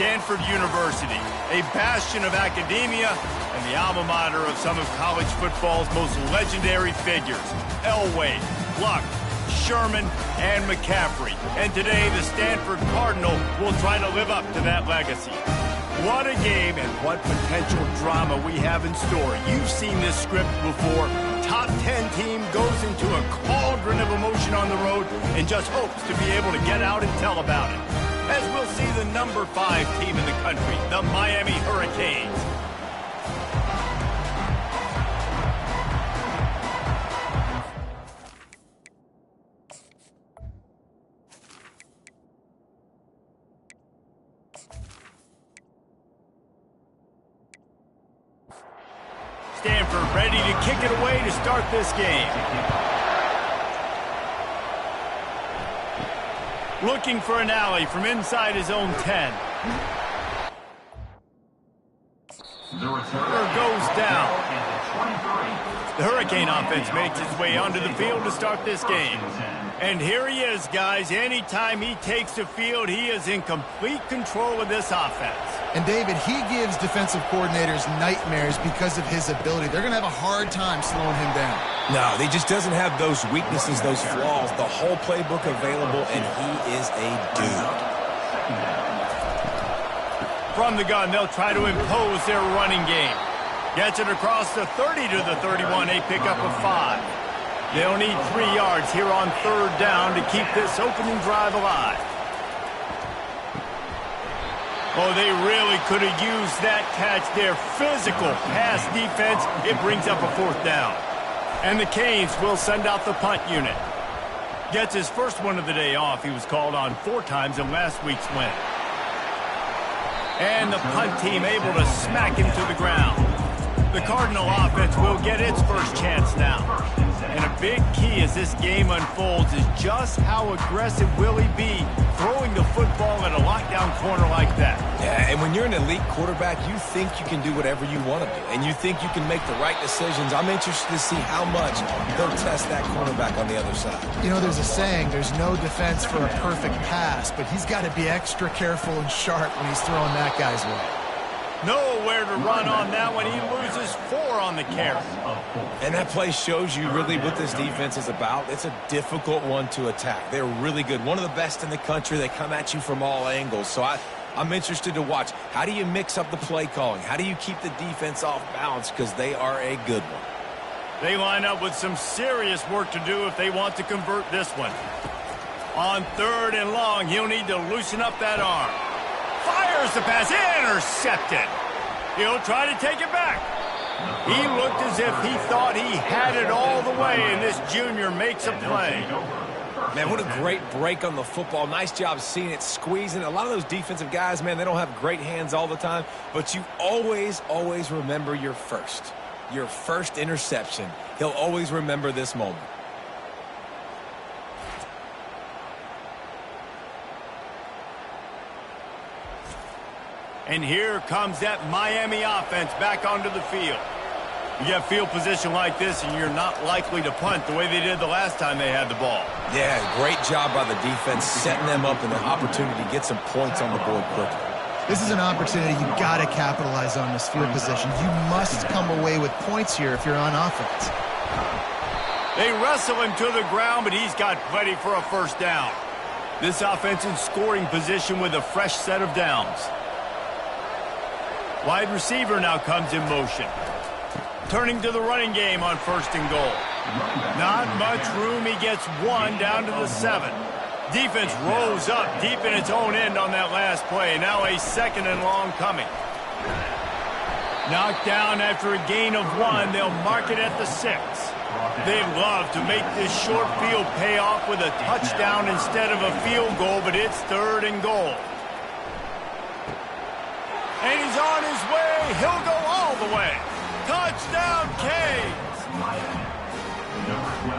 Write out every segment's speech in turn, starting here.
Stanford University, a bastion of academia and the alma mater of some of college football's most legendary figures, Elway, Luck, Sherman, and McCaffrey. And today, the Stanford Cardinal will try to live up to that legacy. What a game and what potential drama we have in store. You've seen this script before. Top 10 team goes into a cauldron of emotion on the road and just hopes to be able to get out and tell about it. As we'll see the number 5 team in the country, the Miami Hurricanes. Stanford ready to kick it away to start this game. Looking for an alley from inside his own 10. Goes down. The Hurricane offense makes its way onto the field to start this game. And here he is, guys. Anytime he takes the field, he is in complete control of this offense. And, David, he gives defensive coordinators nightmares because of his ability. They're going to have a hard time slowing him down. No, he just doesn't have those weaknesses, those flaws. The whole playbook available, and he is a dude. From the gun, they'll try to impose their running game. Gets it across the 30 to the 31. They pick up a 5. They'll need 3 yards here on 3rd down to keep this opening drive alive. Oh, they really could have used that catch there. Physical pass defense. It brings up a 4th down. And the Canes will send out the punt unit. Gets his first one of the day off. He was called on 4 times in last week's win. And the punt team able to smack him to the ground. The Cardinal offense will get its first chance now. And a big key as this game unfolds is just how aggressive will he be throwing the football at a lockdown corner like that. Yeah, and when you're an elite quarterback, you think you can do whatever you want to do, and you think you can make the right decisions. I'm interested to see how much they'll test that cornerback on the other side. You know, there's a saying, there's no defense for a perfect pass, but he's got to be extra careful and sharp when he's throwing that guy's way. Nowhere to run on that one. He loses 4 on the carry. And that play shows you really what this defense is about. It's a difficult one to attack. They're really good. One of the best in the country. They come at you from all angles. So I'm interested to watch. How do you mix up the play calling? How do you keep the defense off balance? Because they are a good one. They line up with some serious work to do if they want to convert this one. On 3rd and long, he'll need to loosen up that arm. Fires the pass, intercepted. He'll try to take it back. He looked as if he thought he had it all the way, and this junior makes a play. Man, what a great break on the football. Nice job seeing it, squeezing. A lot of those defensive guys, man, they don't have great hands all the time, but you always, always remember your first interception. He'll always remember this moment. And here comes that Miami offense back onto the field. You get field position like this, and you're not likely to punt the way they did the last time they had the ball. Yeah, great job by the defense, setting them up in an opportunity to get some points on the board quickly. This is an opportunity you got to capitalize on this field position. You must come away with points here if you're on offense. They wrestle him to the ground, but he's got plenty for a 1st down. This offense in scoring position with a fresh set of downs. Wide receiver now comes in motion. Turning to the running game on 1st and goal. Not much room. He gets 1 down to the 7. Defense rolls up deep in its own end on that last play. Now a 2nd and long coming. Knocked down after a gain of 1. They'll mark it at the 6. They'd love to make this short field pay off with a touchdown instead of a field goal, but it's 3rd and goal. And he's on his way. He'll go all the way. Touchdown, Canes.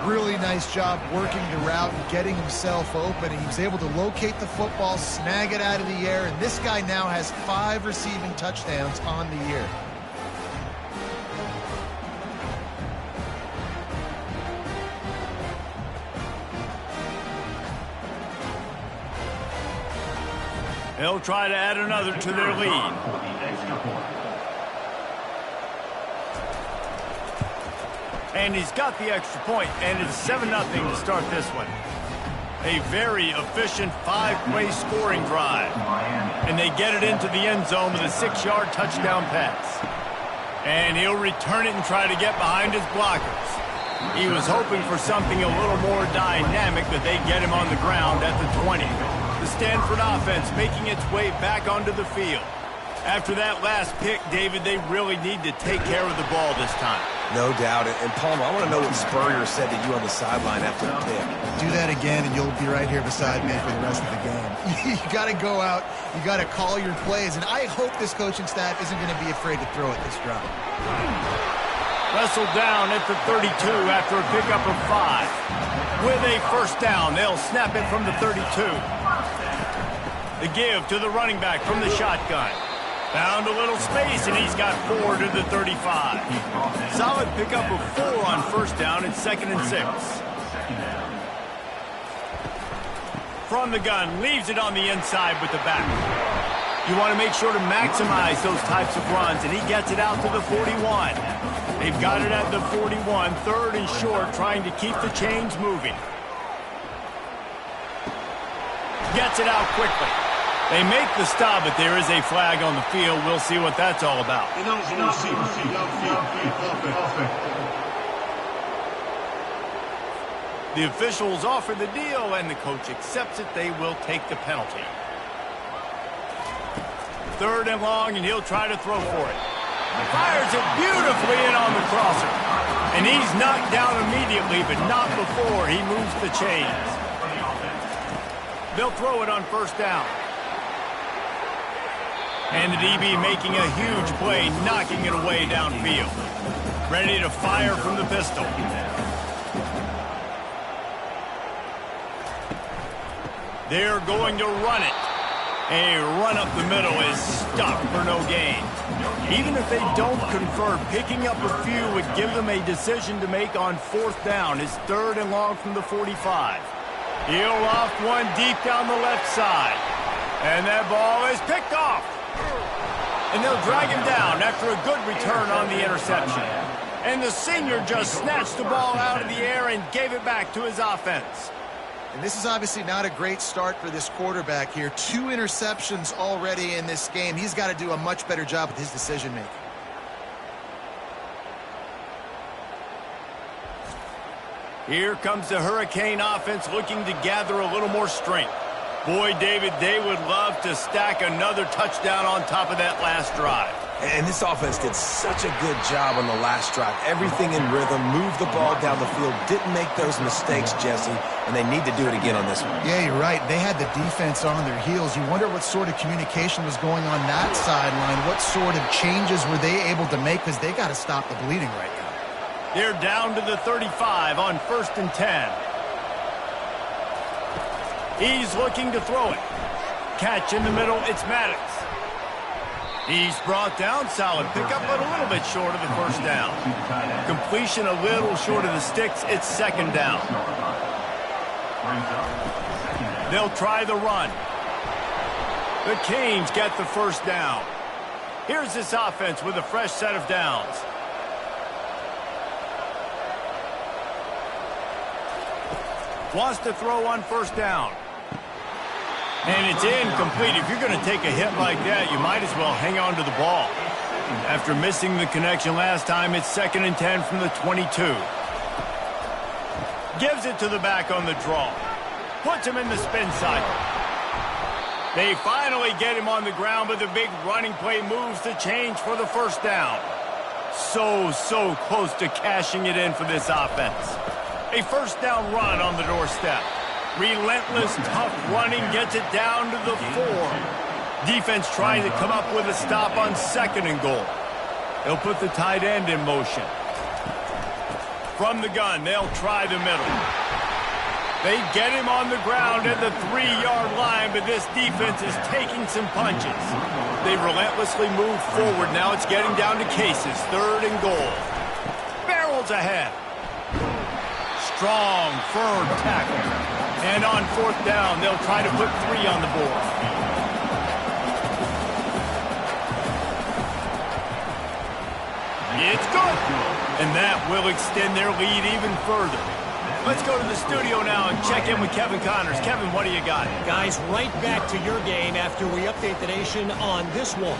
Really nice job working the route and getting himself open. He was able to locate the football, snag it out of the air, and this guy now has 5 receiving touchdowns on the year. They'll try to add another to their lead. And he's got the extra point, and it's 7-0 to start this one. A very efficient 5-play scoring drive. And they get it into the end zone with a 6-yard touchdown pass. And he'll return it and try to get behind his blockers. He was hoping for something a little more dynamic, but they get him on the ground at the 20. The Stanford offense making its way back onto the field. After that last pick, David, they really need to take care of the ball this time. No doubt. And Palmer, I want to know what Spurrier said to you on the sideline after the pick. Do that again, and you'll be right here beside me for the rest of the game. You got to go out. You got to call your plays. And I hope this coaching staff isn't going to be afraid to throw it this drive. Wrestled down at the 32 after a pickup of 5. With a first down, they'll snap it from the 32. The give to the running back from the shotgun. Found a little space, and he's got 4 to the 35. Solid pickup of 4 on first down and 2nd and 6. From the gun, leaves it on the inside with the back. You want to make sure to maximize those types of runs, and he gets it out to the 41. They've got it at the 41, 3rd and short, trying to keep the chains moving. Gets it out quickly. They make the stop, but there is a flag on the field. We'll see what that's all about. The officials offer the deal, and the coach accepts it. They will take the penalty. 3rd and long, and he'll try to throw for it. Fires it beautifully in on the crosser. And he's knocked down immediately, but not before he moves the chains. They'll throw it on first down. And the DB making a huge play, knocking it away downfield. Ready to fire from the pistol. They're going to run it. A run up the middle is stopped for no gain. Even if they don't convert, picking up a few would give them a decision to make on 4th down. It's 3rd and long from the 45. He'll loft one deep down the left side. And that ball is picked off. And they'll drag him down after a good return on the interception. And the senior just snatched the ball out of the air and gave it back to his offense. And this is obviously not a great start for this quarterback here. 2 interceptions already in this game. He's got to do a much better job with his decision-making. Here comes the Hurricane offense looking to gather a little more strength. Boy, David, they would love to stack another touchdown on top of that last drive. And this offense did such a good job on the last drive. Everything in rhythm, moved the ball down the field, didn't make those mistakes, Jesse, and they need to do it again on this one. Yeah, you're right. They had the defense on their heels. You wonder what sort of communication was going on that sideline. What sort of changes were they able to make, because they got to stop the bleeding right now. They're down to the 35 on 1st and 10. He's looking to throw it. Catch in the middle, it's Maddox. He's brought down, solid pickup, but a little bit short of the first down. Completion a little short of the sticks, it's 2nd down. They'll try the run. The Canes get the first down. Here's this offense with a fresh set of downs. Wants to throw on first down. And it's incomplete. If you're going to take a hit like that, you might as well hang on to the ball. After missing the connection last time, it's 2nd and 10 from the 22. Gives it to the back on the draw. Puts him in the spin cycle. They finally get him on the ground, but the big running play moves the change for the first down. So close to cashing it in for this offense. A first down run on the doorstep. Relentless, tough running gets it down to the 4. Defense trying to come up with a stop on 2nd and goal. They'll put the tight end in motion. From the gun, they'll try the middle. They get him on the ground at the 3-yard line, but this defense is taking some punches. They relentlessly move forward. Now it's getting down to cases. 3rd and goal. Barrels ahead. Strong, firm tackle. And on 4th down, they'll try to put 3 on the board. It's good. And that will extend their lead even further. Let's go to the studio now and check in with Kevin Connors. Kevin, what do you got? Guys, right back to your game after we update the nation on this one.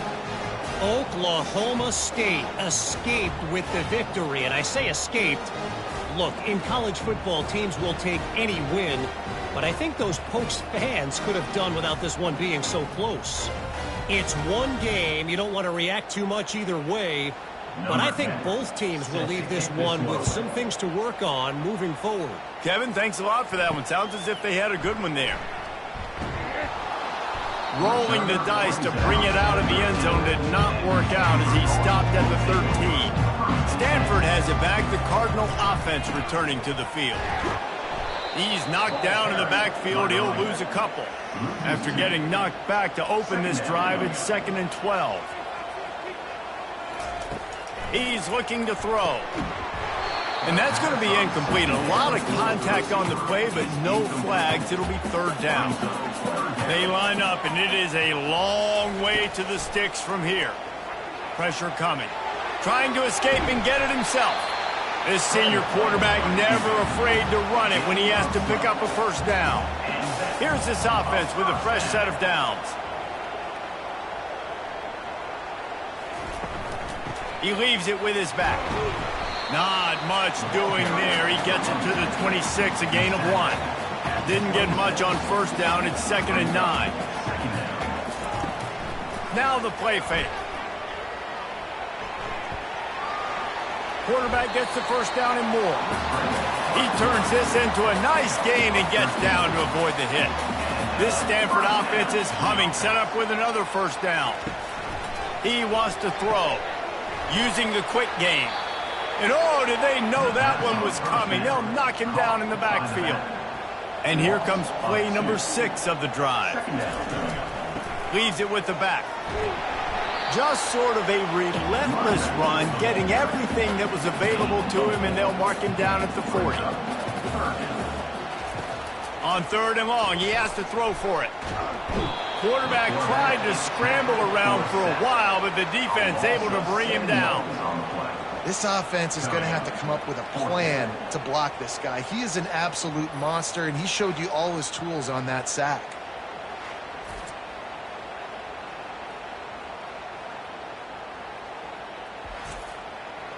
Oklahoma State escaped with the victory, and I say escaped. Look, in college football, teams will take any win, but I think those Pokes fans could have done without this one being so close. It's one game. You don't want to react too much either way, but I think both teams will leave this one with some things to work on moving forward. Kevin, thanks a lot for that one. Sounds as if they had a good one there. Rolling the dice to bring it out of the end zone did not work out as he stopped at the 13. Stanford has it back. The Cardinal offense returning to the field. He's knocked down in the backfield. He'll lose a couple. After getting knocked back to open this drive, it's 2nd and 12. He's looking to throw. And that's going to be incomplete. A lot of contact on the play, but no flags. It'll be 3rd down. They line up, and it is a long way to the sticks from here. Pressure coming. Trying to escape and get it himself. This senior quarterback never afraid to run it when he has to pick up a 1st down. Here's this offense with a fresh set of downs. He leaves it with his back. Not much doing there. He gets it to the 26, a gain of 1. Didn't get much on 1st down. It's 2nd and 9. Now the play fake. Quarterback gets the 1st down and more. He turns this into a nice gain and gets down to avoid the hit. This Stanford offense is humming, set up with another 1st down. He wants to throw, using the quick game. And oh, did they know that one was coming? They'll knock him down in the backfield. And here comes play number 6 of the drive. Leaves it with the back. Just sort of a relentless run, getting everything that was available to him, and they'll mark him down at the 40. On 3rd and long, he has to throw for it. Quarterback tried to scramble around for a while, but the defense able to bring him down. This offense is going to have to come up with a plan to block this guy. He is an absolute monster, and he showed you all his tools on that sack.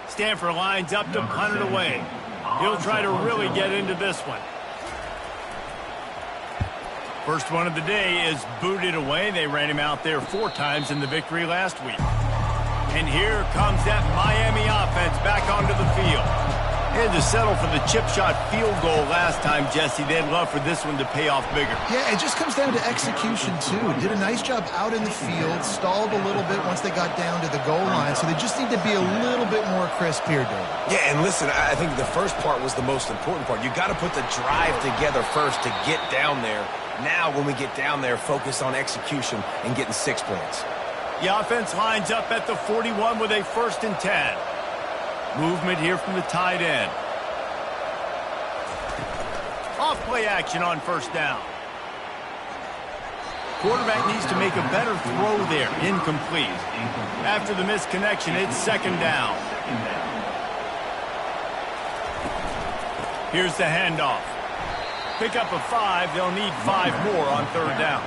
Stanford lines up to punt it away. He'll try to really get into this one. First one of the day is booted away. They ran him out there 4 times in the victory last week. And here comes that Miami offense back onto the field. They had to settle for the chip shot field goal last time, Jesse. They'd love for this one to pay off bigger. Yeah, it just comes down to execution, too. Did a nice job out in the field, stalled a little bit once they got down to the goal line, so they just need to be a little bit more crisp here, Dave. Yeah, and listen, I think the first part was the most important part. You got to put the drive together first to get down there. Now, when we get down there, focus on execution and getting 6 points. The offense lines up at the 41 with a 1st and 10. Movement here from the tight end. Off play action on 1st down. Quarterback needs to make a better throw there. Incomplete. After the misconnection, it's 2nd down. Here's the handoff. Pick up a 5. They'll need 5 more on 3rd down.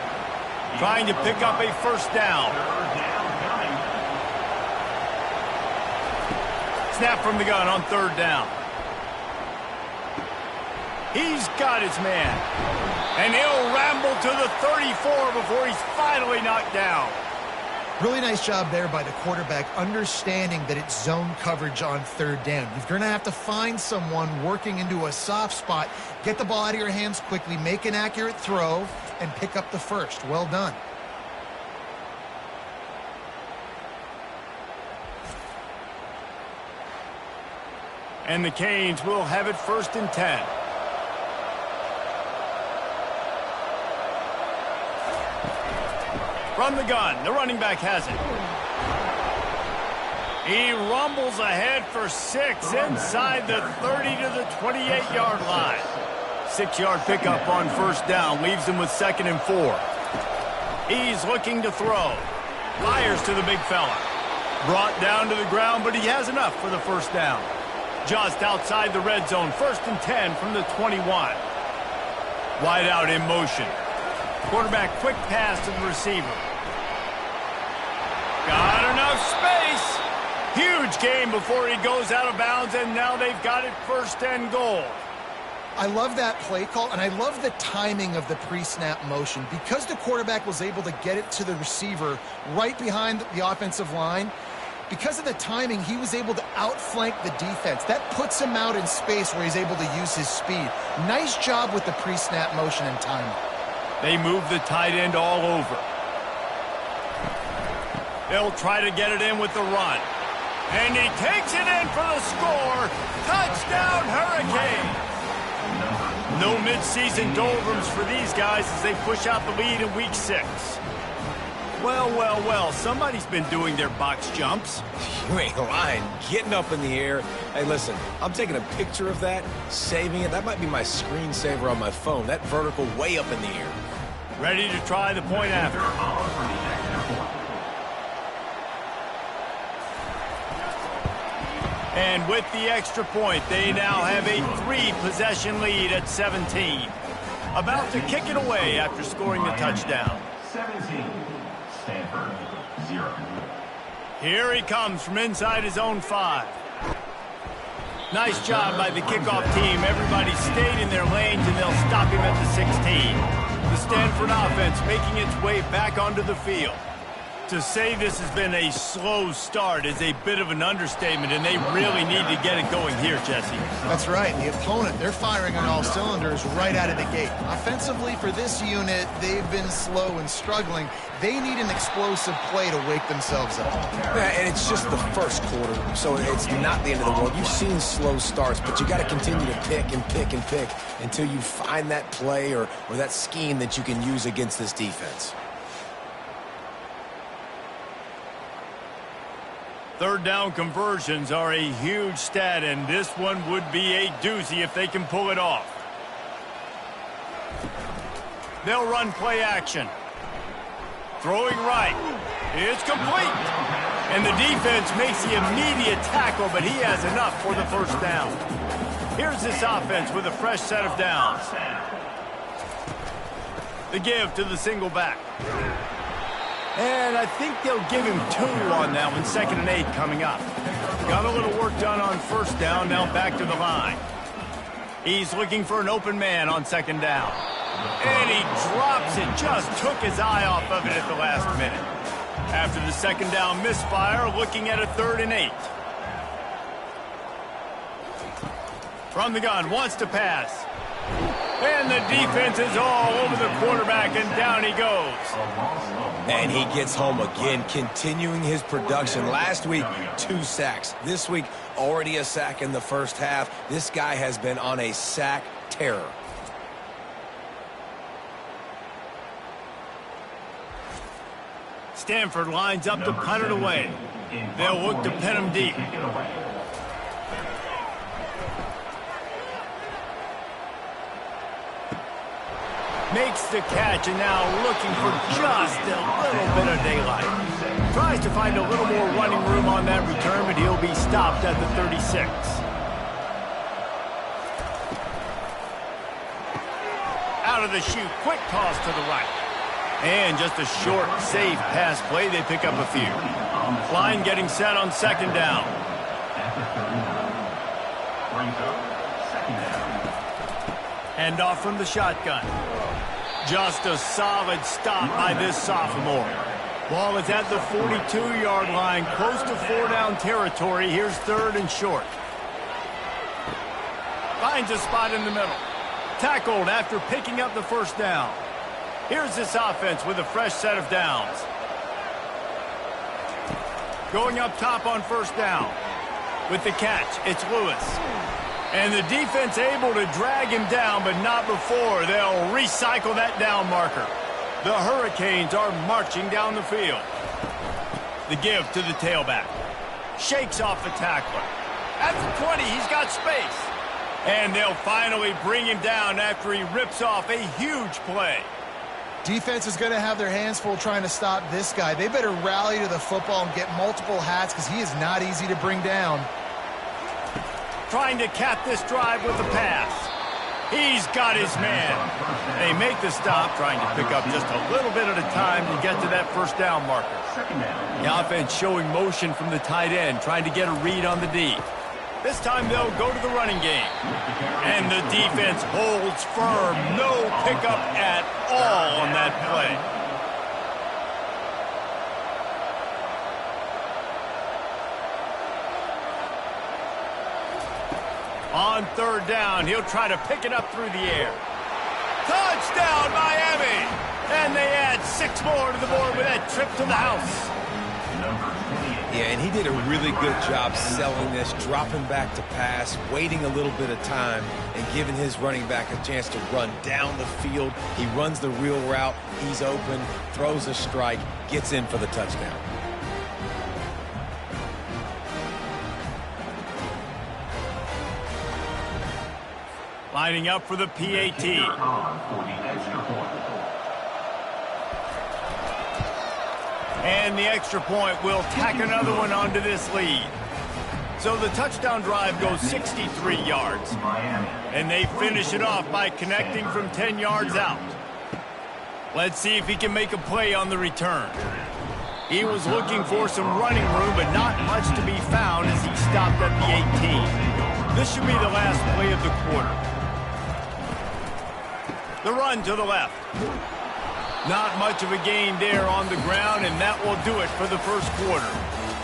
Trying to pick up a 1st down. Snap from the gun on 3rd down. He's got his man. And he'll ramble to the 34 before he's finally knocked down. Really nice job there by the quarterback, understanding that it's zone coverage on 3rd down. You're going to have to find someone working into a soft spot, get the ball out of your hands quickly, make an accurate throw, and pick up the 1st. Well done. And the Canes will have it 1st and 10. From the gun, the running back has it. He rumbles ahead for 6 inside the 30 to the 28-yard line. 6-yard pickup on 1st down, leaves him with 2nd and 4. He's looking to throw. Fires to the big fella. Brought down to the ground, but he has enough for the first down. Just outside the red zone, 1st and 10 from the 21. Wide out in motion. Quarterback quick pass to the receiver. Got enough space. Huge gain before he goes out of bounds, and now they've got it 1st and goal. I love that play call, and I love the timing of the pre-snap motion. Because the quarterback was able to get it to the receiver right behind the offensive line, because of the timing, he was able to outflank the defense. That puts him out in space where he's able to use his speed. Nice job with the pre-snap motion and timing. They move the tight end all over. They'll try to get it in with the run. And he takes it in for the score. Touchdown, Hurricane! No mid-season doldrums for these guys as they push out the lead in Week 6. Well, somebody's been doing their box jumps. You ain't lying. Getting up in the air. Hey, listen, I'm taking a picture of that, saving it. That might be my screensaver on my phone. That vertical way up in the air. Ready to try the point after. And with the extra point, they now have a 3-possession lead at 17. About to kick it away after scoring the touchdown. 17, Stanford, 0. Here he comes from inside his own 5. Nice job by the kickoff team. Everybody stayed in their lanes, and they'll stop him at the 16. The Stanford offense making its way back onto the field. To say this has been a slow start is a bit of an understatement, and they really need to get it going here, Jesse. That's right. The opponent, they're firing on all cylinders right out of the gate. Offensively, for this unit, they've been slow and struggling. They need an explosive play to wake themselves up. Yeah, and it's just the first quarter, so it's not the end of the world. You've seen slow starts, but you got to continue to pick and pick and pick until you find that play or that scheme that you can use against this defense. 3rd down conversions are a huge stat, and this one would be a doozy if they can pull it off. They'll run play action. Throwing right. It's complete. And the defense makes the immediate tackle, but he has enough for the first down. Here's this offense with a fresh set of downs. The give to the single back. And I think they'll give him 2 on that one. 2nd and 8 coming up. Got a little work done on 1st down. Now back to the line. He's looking for an open man on 2nd down. And he drops it. Just took his eye off of it at the last minute. After the 2nd down misfire, looking at a 3rd and 8. From the gun, wants to pass. And the defense is all over the quarterback, and down he goes. And he gets home again, continuing his production. Last week, 2 sacks. This week, already a sack in the first half. This guy has been on a sack terror. Stanford lines up to punt it away. They'll look to pin him deep. Makes the catch, and now looking for just a little bit of daylight. Tries to find a little more running room on that return, but he'll be stopped at the 36. Out of the chute, quick toss to the right. And just a short, safe pass play. They pick up a few. Line getting set on 2nd down. Hand off from the shotgun. Just a solid stop by this sophomore. Ball is at the 42-yard line, close to 4-down territory. Here's 3rd and short. Finds a spot in the middle. Tackled after picking up the 1st down. Here's this offense with a fresh set of downs. Going up top on 1st down. With the catch, it's Lewis. And the defense able to drag him down, but not before. They'll recycle that down marker. The Hurricanes are marching down the field. The give to the tailback. Shakes off the tackler. At the 20, he's got space. And they'll finally bring him down after he rips off a huge play. Defense is going to have their hands full trying to stop this guy. They better rally to the football and get multiple hats because he is not easy to bring down. Trying to cap this drive with the pass. He's got his man. They make the stop, trying to pick up just a little bit at a time to get to that first down marker. The offense showing motion from the tight end, trying to get a read on the D. This time they'll go to the running game. And the defense holds firm. No pickup at all on that play. On third down, he'll try to pick it up through the air. Touchdown, Miami! And they add 6 more to the board with that trip to the house. Yeah, and he did a really good job selling this, dropping back to pass, waiting a little bit of time, and giving his running back a chance to run down the field. He runs the real route. He's open, throws a strike, gets in for the touchdown. Lining up for the PAT. And the extra point will tack another one onto this lead. So the touchdown drive goes 63 yards. And they finish it off by connecting from 10 yards out. Let's see if he can make a play on the return. He was looking for some running room, but not much to be found as he stopped at the 18. This should be the last play of the quarter. The run to the left. Not much of a gain there on the ground, and that will do it for the first quarter.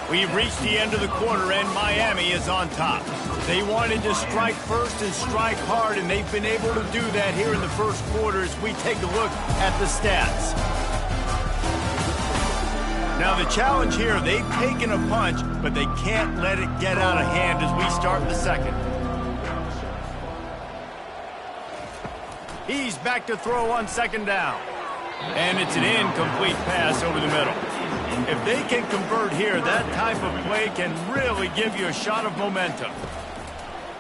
We've reached the end of the quarter, and Miami is on top. They wanted to strike first and strike hard, and they've been able to do that here in the first quarter as we take a look at the stats. Now the challenge here, they've taken a punch, but they can't let it get out of hand as we start the second. He's back to throw on second down. And it's an incomplete pass over the middle. If they can convert here, that type of play can really give you a shot of momentum.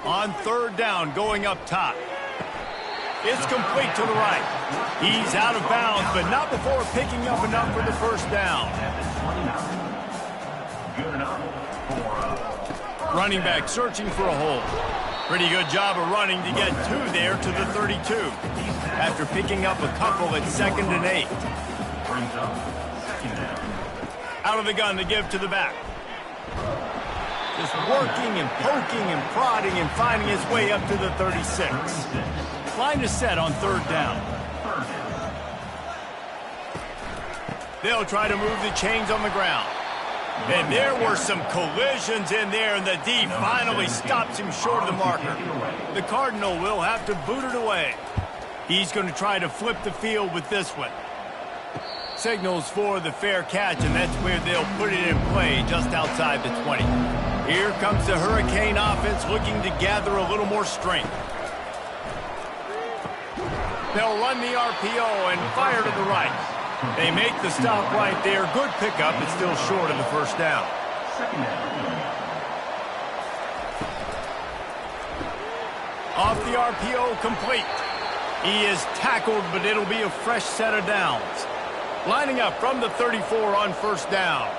On third down, going up top. It's complete to the right. He's out of bounds, but not before picking up enough for the first down. Running back searching for a hole. Pretty good job of running to get 2 there to the 32. After picking up a couple at 2nd and 8. Out of the gun to give to the back. Just working and poking and prodding and finding his way up to the 36. Line is set on third down. They'll try to move the chains on the ground. And there were some collisions in there, and the D finally stops him short of the marker. The Cardinal will have to boot it away. He's going to try to flip the field with this one. Signals for the fair catch, and that's where they'll put it in play just outside the 20. Here comes the Hurricane offense looking to gather a little more strength. They'll run the RPO and fire to the right. They make the stop right there. Good pickup, but still short of the first down. Off the RPO, complete. He is tackled, but it'll be a fresh set of downs. Lining up from the 34 on first down.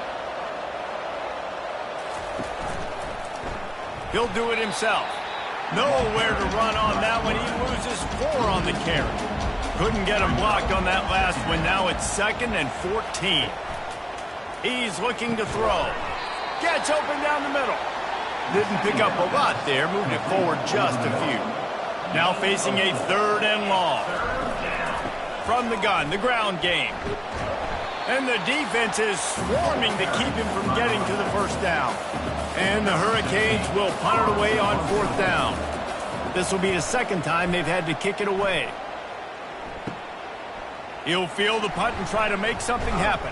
He'll do it himself. Nowhere to run on that one. He loses 4 on the carry. Couldn't get him blocked on that last one. Now it's 2nd and 14. He's looking to throw. Gets open down the middle. Didn't pick up a lot there. Moved it forward just a few. Now facing a 3rd and long. From the gun, the ground game. And the defense is swarming to keep him from getting to the first down. And the Hurricanes will punt it away on 4th down. This will be the 2nd time they've had to kick it away. He'll field the punt and try to make something happen.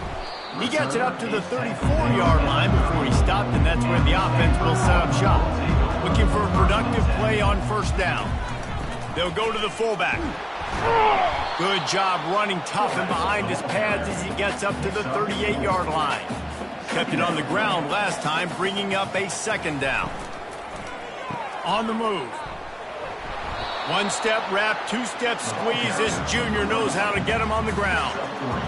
He gets it up to the 34-yard line before he stopped, and that's where the offense will set up shop. Looking for a productive play on first down. They'll go to the fullback. Good job running tough and behind his pads as he gets up to the 38-yard line. Kept it on the ground last time, bringing up a 2nd down. On the move. One-step wrap, two-step squeeze. This junior knows how to get him on the ground.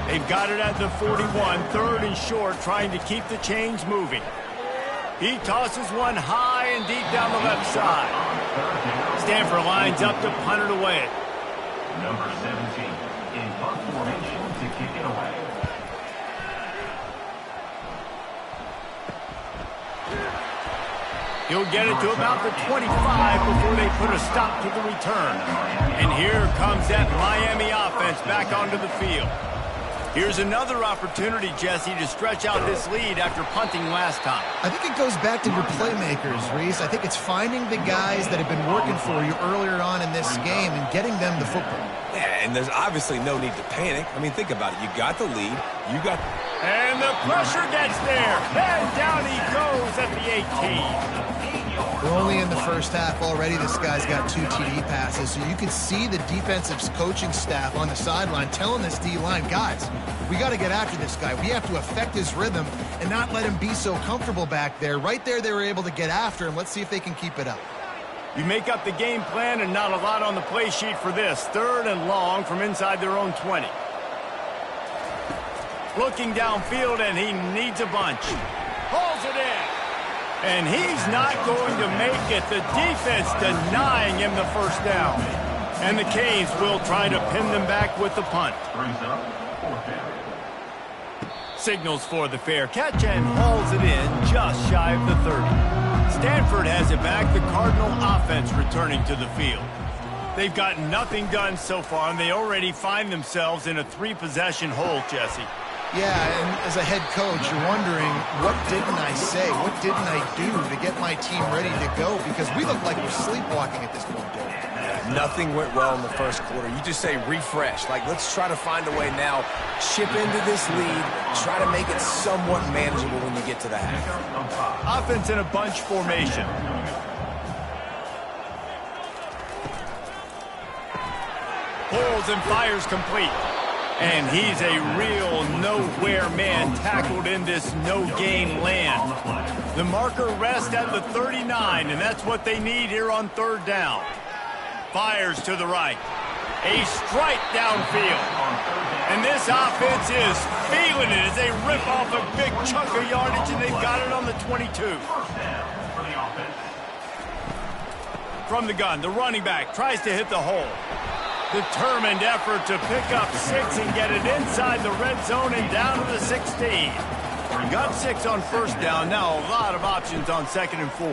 They've got it at the 41, third and short, trying to keep the chains moving. He tosses one high and deep down the left side. Stanford lines up to punt it away. Number 17 in punt formation to kick it away. He'll get it to about the 25 before they put a stop to the return. And here comes that Miami offense back onto the field. Here's another opportunity, Jesse, to stretch out this lead after punting last time. I think it goes back to your playmakers, Reese. I think it's finding the guys that have been working for you earlier on in this game and getting them the football. Yeah, and there's obviously no need to panic. I mean, think about it. You got the lead. You got... And the pressure gets there. And down he goes at the 18. We're only in the first half already. This guy's got 2 TD passes, so you could see the defensive coaching staff on the sideline telling this D-line, guys, we got to get after this guy. We have to affect his rhythm and not let him be so comfortable back there. Right there, they were able to get after him. Let's see if they can keep it up. You make up the game plan and not a lot on the play sheet for this. Third and long from inside their own 20. Looking downfield, and he needs a bunch. Pulls it in. And he's not going to make it. The defense denying him the first down. And the Canes will try to pin them back with the punt. Brings up fourth down. Signals for the fair catch and hauls it in just shy of the 30. Stanford has it back. The Cardinal offense returning to the field. They've gotten nothing done so far, and they already find themselves in a 3-possession hole, Jesse. Yeah, and as a head coach, you're wondering, what didn't I say? What didn't I do to get my team ready to go? Because we look like we're sleepwalking at this point, Dave. Nothing went well in the first quarter. You just say refresh. Like, let's try to find a way now. Chip into this lead. Try to make it somewhat manageable when you get to the half. Offense in a bunch formation. Pulls and fires complete. And he's a real nowhere man tackled in this no-game land. The marker rests at the 39, and that's what they need here on third down. Fires to the right. A strike downfield. And this offense is feeling it as they rip off a big chunk of yardage, and they've got it on the 22. From the gun, the running back tries to hit the hole. Determined effort to pick up 6 and get it inside the red zone and down to the 16. Got 6 on first down. Now a lot of options on 2nd and 4.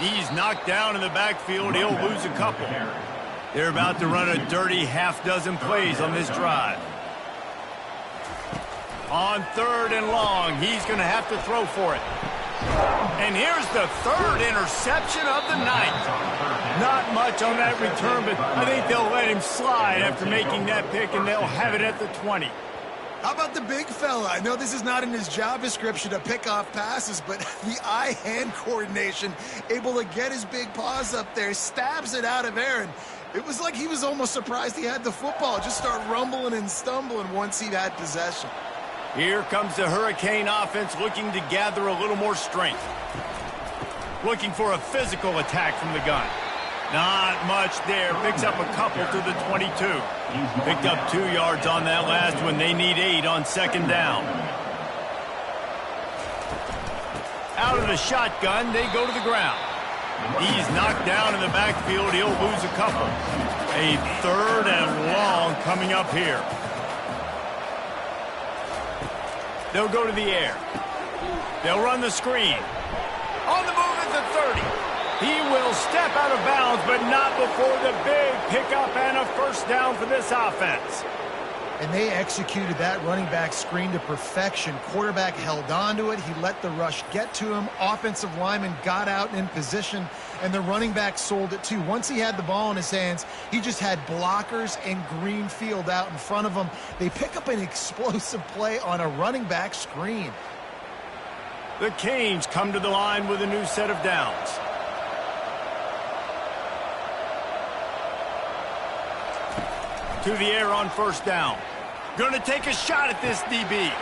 He's knocked down in the backfield. He'll lose a couple. They're about to run a dirty half-dozen plays on this drive. On 3rd and long, he's going to have to throw for it. And here's the 3rd interception of the night. Not much on that return, but I think they'll let him slide after making that pick, and they'll have it at the 20. How about the big fella? I know this is not in his job description to pick off passes, but the eye-hand coordination, able to get his big paws up there, stabs it out of Aaron. It was like he was almost surprised he had the football. Just start rumbling and stumbling once he had possession. Here comes the Hurricane offense looking to gather a little more strength. Looking for a physical attack from the gun. Not much there. Picks up a couple to the 22. Picked up 2 yards on that last one. They need 8 on 2nd down. Out of the shotgun, they go to the ground. He's knocked down in the backfield. He'll lose a couple. A 3rd and long coming up here. They'll go to the air. They'll run the screen. On the move at the 30. He will step out of bounds, but not before the big pickup and a first down for this offense. And they executed that running back screen to perfection. Quarterback held on to it. He let the rush get to him. Offensive lineman got out in position, and the running back sold it too. Once he had the ball in his hands, he just had blockers and green field out in front of him. They pick up an explosive play on a running back screen. The Canes come to the line with a new set of downs. To the air on first down. Going to take a shot at this DB.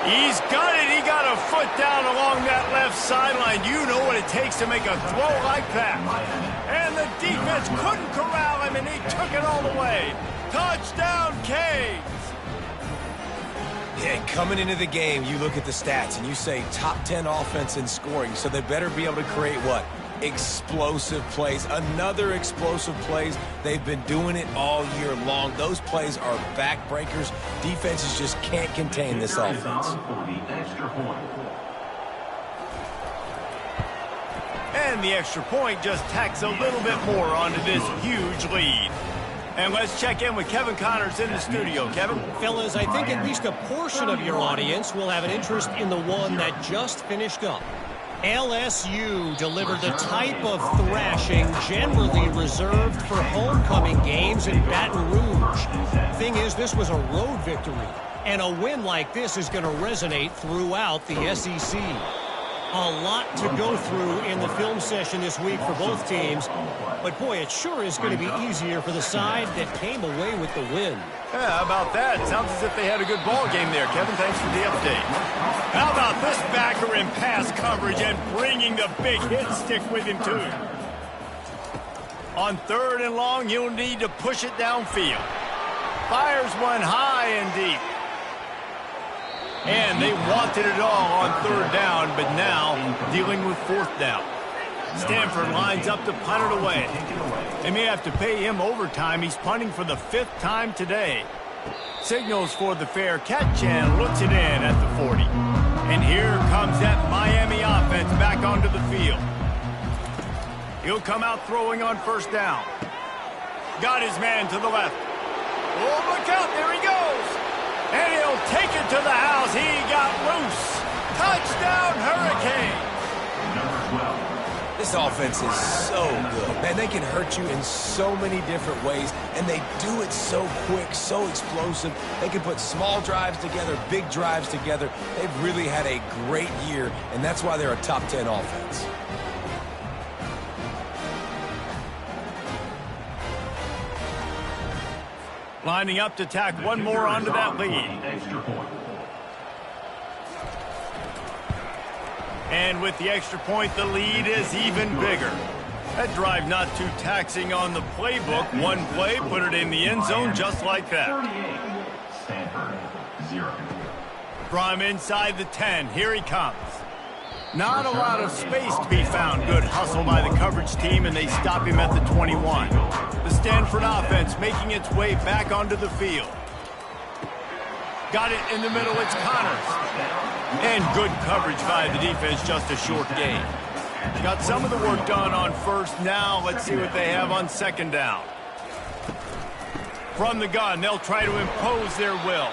He's got it. He got a foot down along that left sideline. You know what it takes to make a throw like that. And the defense couldn't corral him, and he took it all the way. Touchdown, Canes. Yeah, coming into the game, you look at the stats and you say top 10 offense in scoring, so they better be able to create what? Explosive plays. Another explosive plays. They've been doing it all year long. Those plays are backbreakers. Defenses just can't contain this offense. And the extra point just tacks a little bit more onto this huge lead. And let's check in with Kevin Connors in the studio. Kevin? Fellas, I think at least a portion of your audience will have an interest in the one that just finished up. LSU delivered the type of thrashing generally reserved for homecoming games in Baton Rouge. Thing is, this was a road victory, and a win like this is going to resonate throughout the SEC. A lot to go through in the film session this week for both teams, but boy, it sure is going to be easier for the side that came away with the win. Yeah, how about that? Sounds as if they had a good ball game there. Kevin, thanks for the update. How about this backer in pass coverage and bringing the big hit stick with him, too? On 3rd and long, you'll need to push it downfield. Fires one high and deep. And they wanted it all on 3rd down, but now dealing with 4th down. Stanford lines up to punt it away. They may have to pay him overtime. He's punting for the 5th time today. Signals for the fair catch and looks it in at the 40. And here comes that Miami offense back onto the field. He'll come out throwing on 1st down. Got his man to the left. Oh, look out, there he goes. And he'll take it to the house. He got loose. Touchdown, Hurricane. Number 12. This offense is so good. Man, they can hurt you in so many different ways, and they do it so quick, so explosive. They can put small drives together, big drives together. They've really had a great year, and that's why they're a top 10 offense. Lining up to tack one more onto that lead. Extra point. And with the extra point, the lead is even bigger. That drive not too taxing on the playbook. One play, put it in the end zone just like that. 38. Stanford, 0. From inside the 10, here he comes. Not a lot of space to be found. Good hustle by the coverage team, and they stop him at the 21. The Stanford offense making its way back onto the field. Got it in the middle, it's Connors. And good coverage by the defense, just a short gain. Got some of the work done on 1st. Now let's see what they have on 2nd down. From the gun, they'll try to impose their will.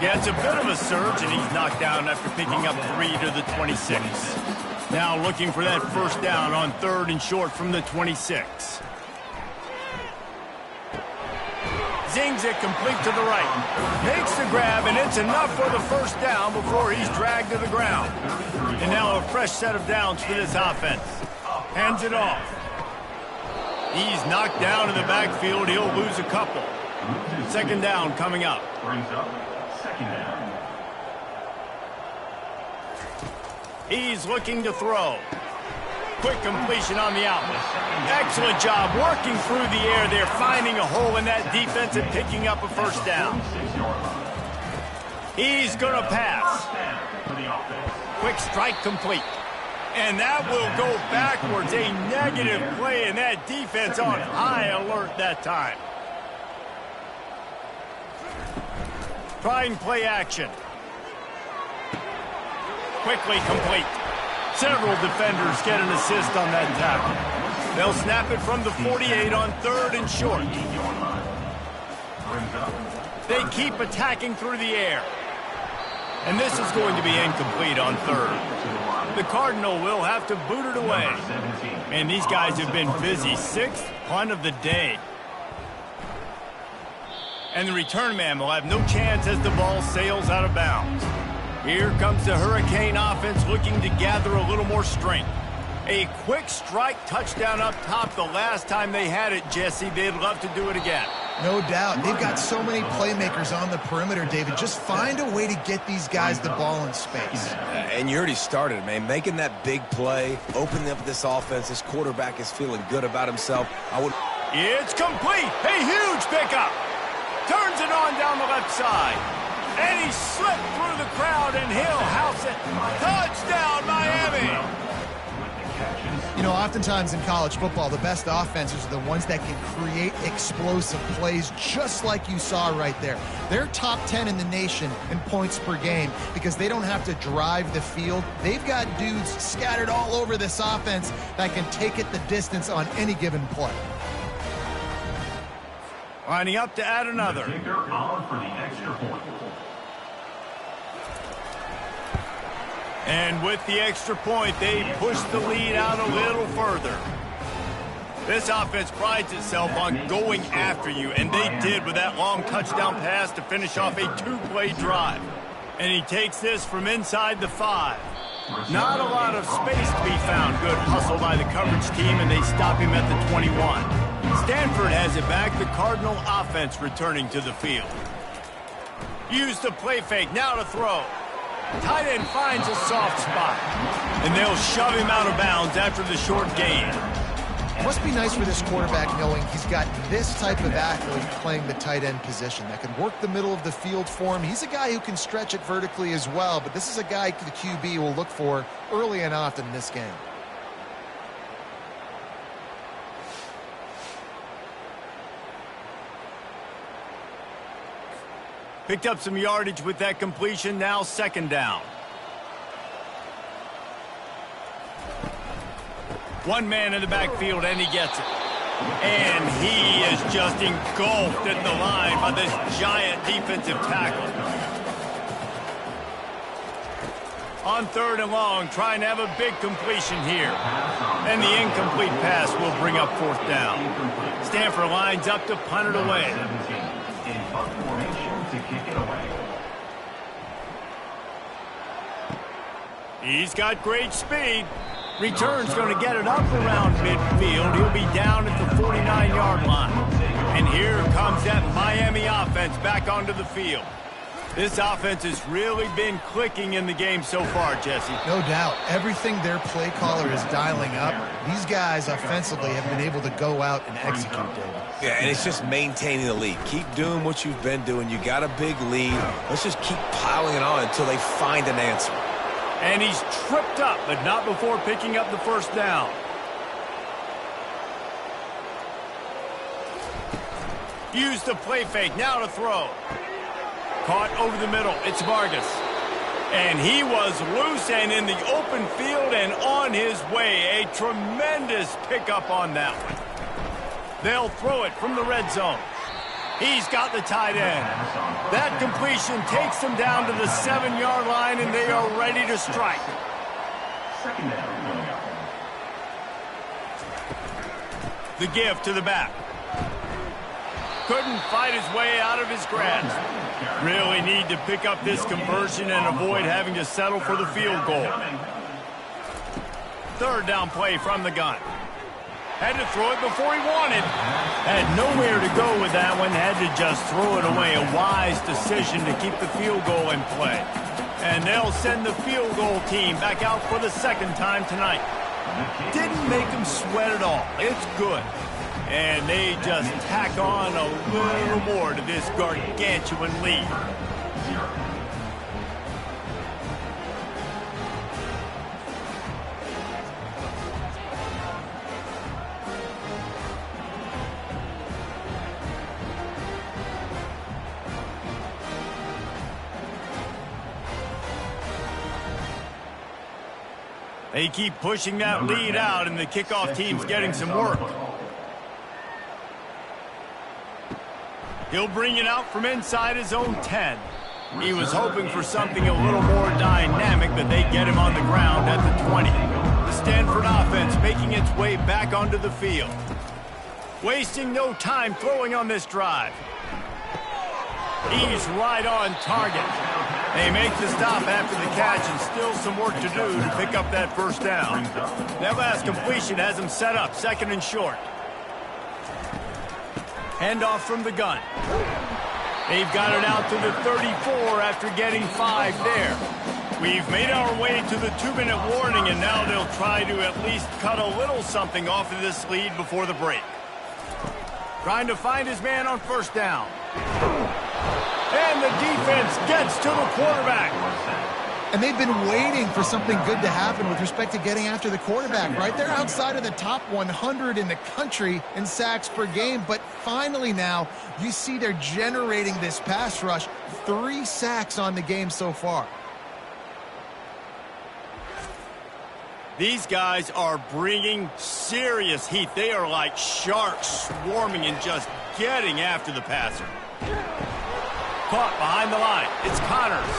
Yeah, it's a bit of a surge, and he's knocked down after picking up 3 to the 26. Now looking for that 1st down on 3rd and short from the 26. Zings it complete to the right. Makes the grab, and it's enough for the 1st down before he's dragged to the ground. And now a fresh set of downs for this offense. Hands it off. He's knocked down in the backfield. He'll lose a couple. 2nd down coming up. Brings up 2nd down. He's looking to throw. Quick completion on the outlet. Excellent job working through the air there, finding a hole in that defense and picking up a 1st down. He's going to pass. Quick strike complete. And that will go backwards. A negative play, and that defense on high alert that time. Trying play action. Quickly complete. Several defenders get an assist on that tackle. They'll snap it from the 48 on 3rd and short. They keep attacking through the air. And this is going to be incomplete on 3rd. The Cardinal will have to boot it away. And these guys have been busy. 6th punt of the day. And the return man will have no chance as the ball sails out of bounds. Here comes the Hurricane offense looking to gather a little more strength. A quick strike touchdown up top the last time they had it, Jesse. They'd love to do it again. No doubt. They've got so many playmakers on the perimeter, David. Just find a way to get these guys the ball in space. And you already started, man. Making that big play, opening up this offense. This quarterback is feeling good about himself. It's complete. A huge pickup. Turns it on down the left side. And he slipped through the crowd, and he'll house it. Touchdown, Miami. You know, oftentimes in college football, the best offenses are the ones that can create explosive plays just like you saw right there. They're top 10 in the nation in points per game because they don't have to drive the field. They've got dudes scattered all over this offense that can take it the distance on any given play. Lining up to add another. Kicker on for the extra point. And with the extra point, they push the lead out a little further. This offense prides itself on going after you, and they did with that long touchdown pass to finish off a two-play drive. And he takes this from inside the 5. Not a lot of space to be found. Good hustle by the coverage team, and they stop him at the 21. Stanford has it back. The Cardinal offense returning to the field. Use the play fake. Now to throw. Tight end finds a soft spot, and they'll shove him out of bounds after the short gain. Must be nice for this quarterback knowing he's got this type of athlete playing the tight end position that can work the middle of the field for him. He's a guy who can stretch it vertically as well, but this is a guy the QB will look for early and often in this game. Picked up some yardage with that completion. Now second down. One man in the backfield, and he gets it. And he is just engulfed at the line by this giant defensive tackle. On third and long, trying to have a big completion here. And the incomplete pass will bring up fourth down. Stanford lines up to punt it away. In punt formation to kick it away. He's got great speed. Return's going to get it up around midfield. He'll be down at the 49-yard line. And here comes that Miami offense back onto the field. This offense has really been clicking in the game so far, Jesse. No doubt. Everything their play caller is dialing up, these guys offensively have been able to go out and execute, David. Yeah, and it's just maintaining the lead. Keep doing what you've been doing. You got a big lead. Let's just keep piling it on until they find an answer. And he's tripped up, but not before picking up the first down. Use the play fake. Now to throw. Caught over the middle. It's Vargas. And he was loose and in the open field and on his way. A tremendous pickup on that one. They'll throw it from the red zone. He's got the tight end. That completion takes them down to the 7-yard line, and they are ready to strike. Second down. The give to the back. Couldn't fight his way out of his grasp. Really need to pick up this conversion and avoid having to settle for the field goal. Third down play from the gun. Had to throw it before he wanted. Had nowhere to go with that one. Had to just throw it away. A wise decision to keep the field goal in play. And they'll send the field goal team back out for the second time tonight. Didn't make them sweat at all. It's good. And they just tack on a little more to this gargantuan lead. They keep pushing that lead out, and the kickoff team's getting some work. He'll bring it out from inside his own 10. He was hoping for something a little more dynamic, but they get him on the ground at the 20. The Stanford offense making its way back onto the field. Wasting no time throwing on this drive. He's right on target. They make the stop after the catch and still some work to do to pick up that first down. That last completion has them set up, 2nd and short. Handoff from the gun. They've got it out to the 34 after getting 5 there. We've made our way to the 2-minute warning, and now they'll try to at least cut a little something off of this lead before the break. Trying to find his man on first down. And the defense gets to the quarterback. And they've been waiting for something good to happen with respect to getting after the quarterback, right? They're outside of the top 100 in the country in sacks per game, but finally now you see they're generating this pass rush. 3 sacks on the game so far. These guys are bringing serious heat. They are like sharks swarming and just getting after the passer. Caught behind the line. It's Connors.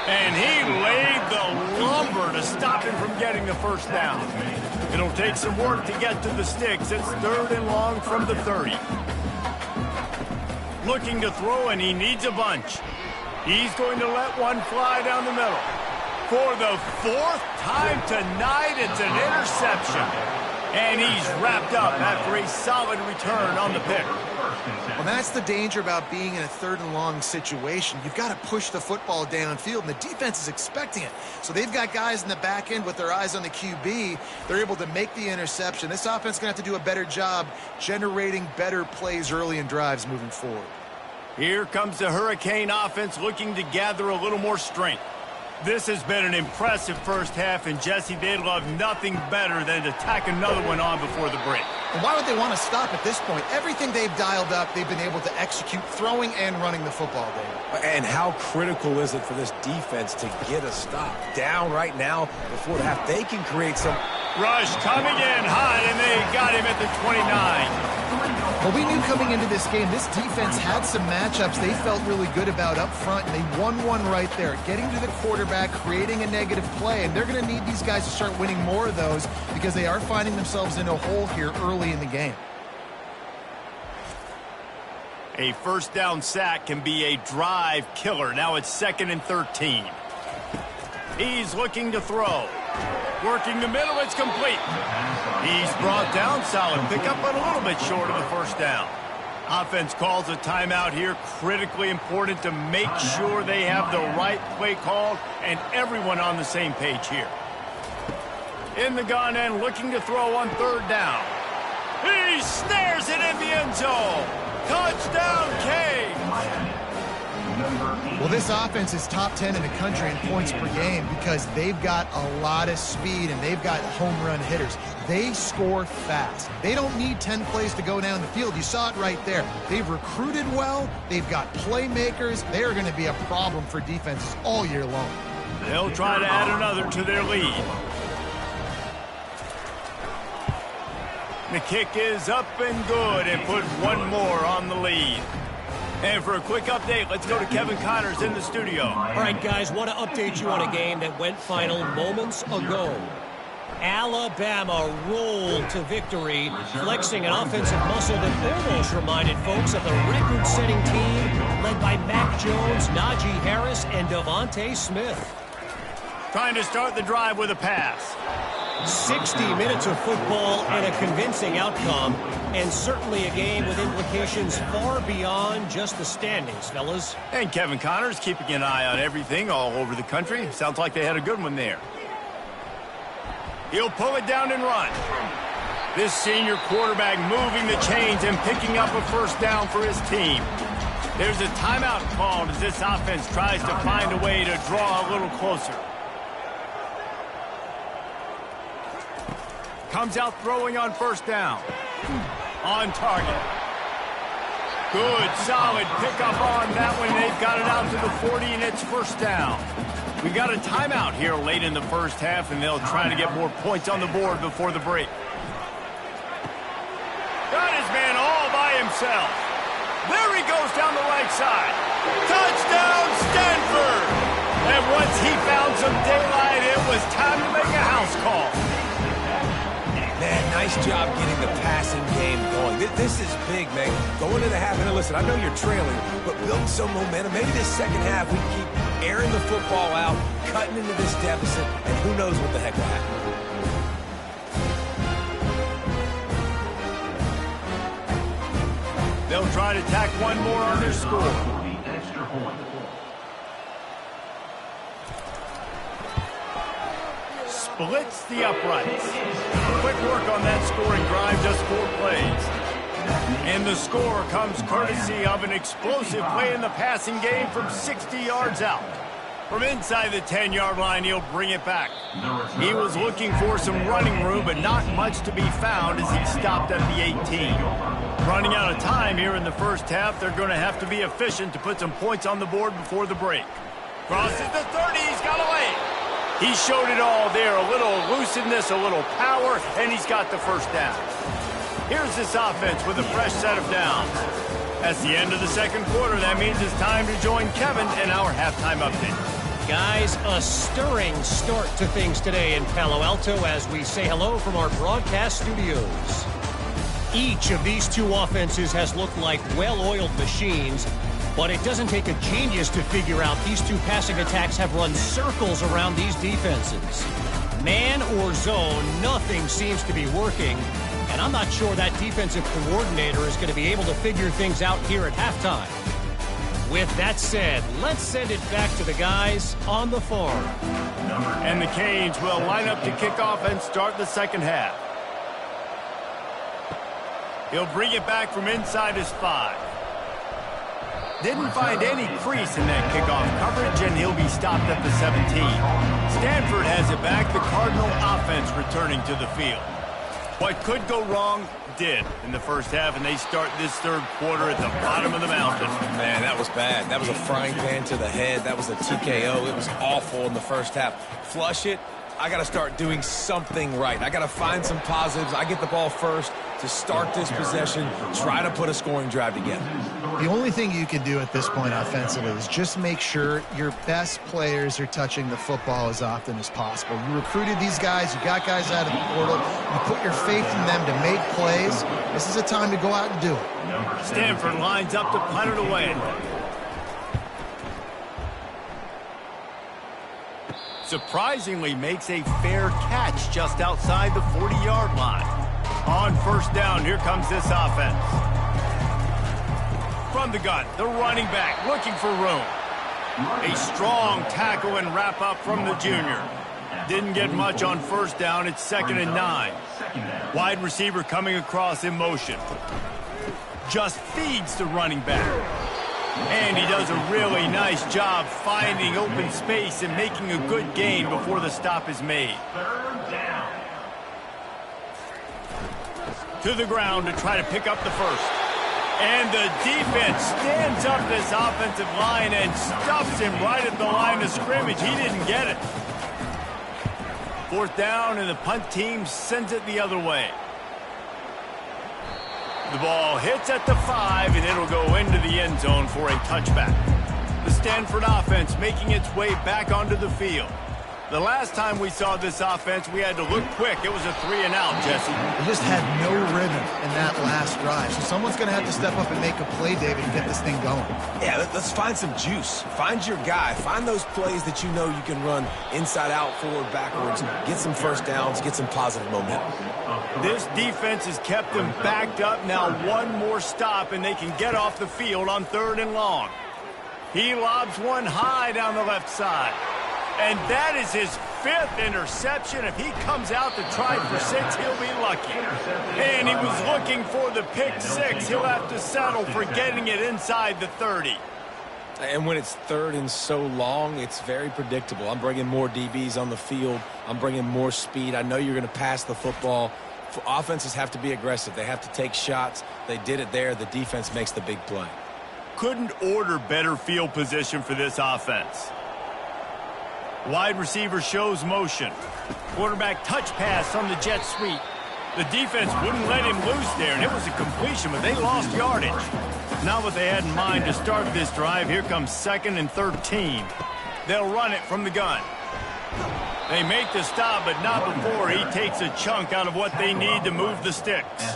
And he laid the lumber to stop him from getting the first down. It'll take some work to get to the sticks. It's 3rd and long from the 30. Looking to throw, and he needs a bunch. He's going to let one fly down the middle. For the 4th time tonight, it's an interception. And he's wrapped up after a solid return on the pick. Well, that's the danger about being in a 3rd and long situation. You've got to push the football downfield, and the defense is expecting it. So they've got guys in the back end with their eyes on the QB. They're able to make the interception. This offense is going to have to do a better job generating better plays early in drives moving forward. Here comes the Hurricane offense looking to gather a little more strength. This has been an impressive first half, and Jesse, they'd love nothing better than to tack another one on before the break. And why would they want to stop at this point? Everything they've dialed up, they've been able to execute throwing and running the football, David. And how critical is it for this defense to get a stop? Down right now before the half, they can create some... Rush coming in high, and they got him at the 29. Well, we knew coming into this game, this defense had some matchups they felt really good about up front, and they won one right there, getting to the quarterback, creating a negative play, and they're going to need these guys to start winning more of those because they are finding themselves in a hole here early in the game. A first down sack can be a drive killer. Now it's 2nd and 13. He's looking to throw. Working the middle, it's complete. He's brought down, solid pickup, but a little bit short of the first down. Offense calls a timeout here, critically important to make sure they have the right play called and everyone on the same page here. In the gun and looking to throw on 3rd down. He snares it in the end zone. Touchdown, K. Well, this offense is top 10 in the country in points per game because they've got a lot of speed and they've got home run hitters. They score fast. They don't need 10 plays to go down the field. You saw it right there. They've recruited well. They've got playmakers. They are going to be a problem for defenses all year long. They'll try to add another to their lead. The kick is up and good and put one more on the lead. And for a quick update, let's go to Kevin Connors in the studio. All right, guys, want to update you on a game that went final moments ago. Alabama rolled to victory, flexing an offensive muscle that almost reminded folks of the record-setting team led by Mac Jones, Najee Harris, and Devontae Smith. Trying to start the drive with a pass. 60 minutes of football and a convincing outcome, and certainly a game with implications far beyond just the standings, fellas. And Kevin Connors keeping an eye on everything all over the country. Sounds like they had a good one there. He'll pull it down and run. This senior quarterback moving the chains and picking up a first down for his team. There's a timeout called as this offense tries to find a way to draw a little closer. Comes out throwing on first down. On target. Good, solid pickup on that one. They've got it out to the 40, and it's first down. We got a timeout here late in the first half, and they'll try to get more points on the board before the break. Got his man all by himself. There he goes down the right side. Touchdown, Stanford! And once he found some daylight, it was time to make a house call. Man, nice job getting the passing game going. This is big, man. Go into the half, and listen, I know you're trailing, but build some momentum. Maybe this second half we keep airing the football out, cutting into this deficit, and who knows what the heck will happen. They'll try to tack one more on their score. The extra point. Splits the uprights. Quick work on that scoring drive, just 4 plays. And the score comes courtesy of an explosive play in the passing game from 60 yards out. From inside the 10-yard line, he'll bring it back. He was looking for some running room, but not much to be found as he stopped at the 18. Running out of time here in the first half, they're going to have to be efficient to put some points on the board before the break. Crosses the 30, he's got away. He showed it all there, a little elusiveness, a little power, and he's got the first down. Here's this offense with a fresh set of downs. That's the end of the second quarter. That means it's time to join Kevin in our halftime update. Guys, a stirring start to things today in Palo Alto as we say hello from our broadcast studios. Each of these two offenses has looked like well-oiled machines, but it doesn't take a genius to figure out these two passing attacks have run circles around these defenses. Man or zone, nothing seems to be working, and I'm not sure that defensive coordinator is going to be able to figure things out here at halftime. With that said, let's send it back to the guys on the farm. And the Canes will line up to kick off and start the second half. He'll bring it back from inside his 5. Didn't find any crease in that kickoff coverage, and he'll be stopped at the 17. Stanford has it back, the Cardinal offense returning to the field. What could go wrong did in the first half, and they start this third quarter at the bottom of the mountain. Man, that was bad. That was a frying pan to the head. That was a TKO. It was awful in the first half. Flush it. I got to start doing something right. I got to find some positives. I get the ball first to start this possession, try to put a scoring drive together. The only thing you can do at this point offensively is just make sure your best players are touching the football as often as possible. You recruited these guys, you got guys out of the portal, you put your faith in them to make plays. This is a time to go out and do it. Stanford lines up to punt it away. Surprisingly makes a fair catch just outside the 40-yard line. On first down, here comes this offense. From the gun, the running back looking for room. A strong tackle and wrap up from the junior. Didn't get much on first down. It's 2nd and 9. Wide receiver coming across in motion. Just feeds the running back. And he does a really nice job finding open space and making a good gain before the stop is made. To the ground to try to pick up the first. And the defense stands up this offensive line and stuffs him right at the line of scrimmage. He didn't get it. 4th down, and the punt team sends it the other way. The ball hits at the 5, and it'll go into the end zone for a touchback. The Stanford offense making its way back onto the field. The last time we saw this offense, we had to look quick. It was a 3-and-out, Jesse. They just had no rhythm in that last drive. So someone's going to have to step up and make a play, David, and get this thing going. Yeah, let's find some juice. Find your guy. Find those plays that you know you can run inside out, forward, backwards. Get some first downs. Get some positive momentum. This defense has kept them backed up. Now one more stop, and they can get off the field on 3rd and long. He lobs one high down the left side. And that is his 5th interception. If he comes out to try for 6, he'll be lucky. And he was looking for the pick 6. He'll have to settle for getting it inside the 30. And when it's 3rd and so long, it's very predictable. I'm bringing more DBs on the field. I'm bringing more speed. I know you're going to pass the football. Offenses have to be aggressive. They have to take shots. They did it there. The defense makes the big play. Couldn't order better field position for this offense. Wide receiver shows motion. Quarterback touch pass on the jet sweep. The defense wouldn't let him loose there, and it was a completion, but they lost yardage. Not what they had in mind to start this drive. Here comes 2nd and 13. They'll run it from the gun. They make the stop, but not before he takes a chunk out of what they need to move the sticks.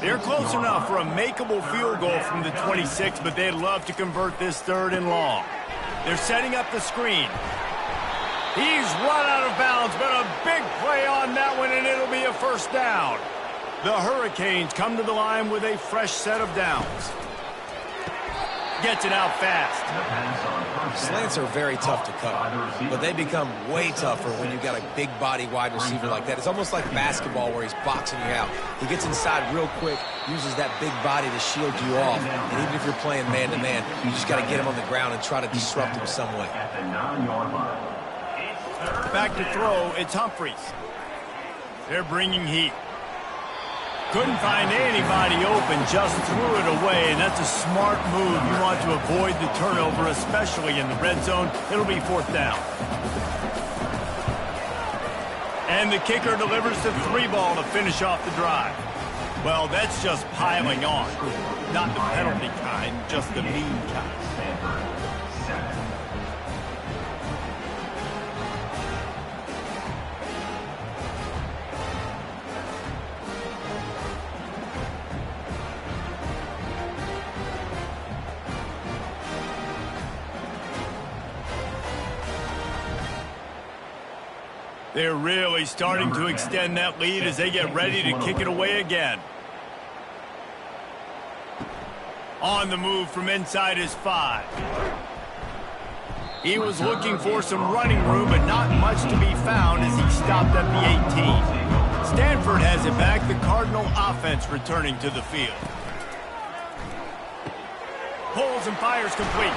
They're close enough for a makeable field goal from the 26, but they'd love to convert this 3rd and long. They're setting up the screen. He's run out of bounds, but a big play on that one, and it'll be a first down. The Hurricanes come to the line with a fresh set of downs. Gets it out fast. Slants are very tough to cover, but they become way tougher when you've got a big body wide receiver like that. It's almost like basketball where he's boxing you out. He gets inside real quick, uses that big body to shield you off. And even if you're playing man-to-man, you just got to get him on the ground and try to disrupt him some way. Back to throw, it's Humphries. They're bringing heat. Couldn't find anybody open, just threw it away, and that's a smart move. You want to avoid the turnover, especially in the red zone. It'll be 4th down. And the kicker delivers the 3-ball to finish off the drive. Well, that's just piling on. Not the penalty kind, just the mean kind. They're really starting to extend that lead as they get ready to kick it away again. On the move from inside his 5. He was looking for some running room, but not much to be found as he stopped at the 18. Stanford has it back, the Cardinal offense returning to the field. Pulls and fires complete.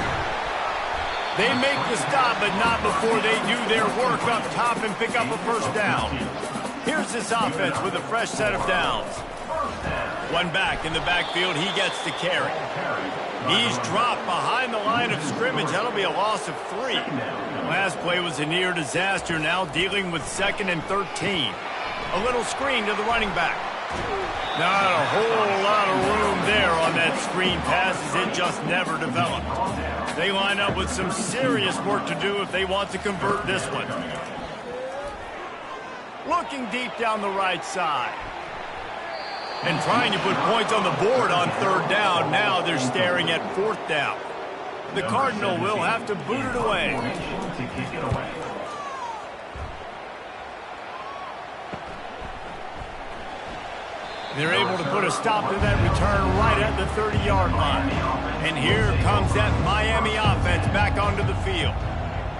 They make the stop, but not before they do their work up top and pick up a first down. Here's this offense with a fresh set of downs. One back in the backfield, he gets the carry. He's dropped behind the line of scrimmage. That'll be a loss of 3. Last play was a near disaster, now dealing with 2nd and 13. A little screen to the running back. Not a whole lot of room there on that screen pass as it just never developed. They line up with some serious work to do if they want to convert this one. Looking deep down the right side. And trying to put points on the board on 3rd down. Now they're staring at 4th down. The Cardinal will have to boot it away. They're able to put a stop to that return right at the 30-yard line. And here comes that Miami offense back onto the field.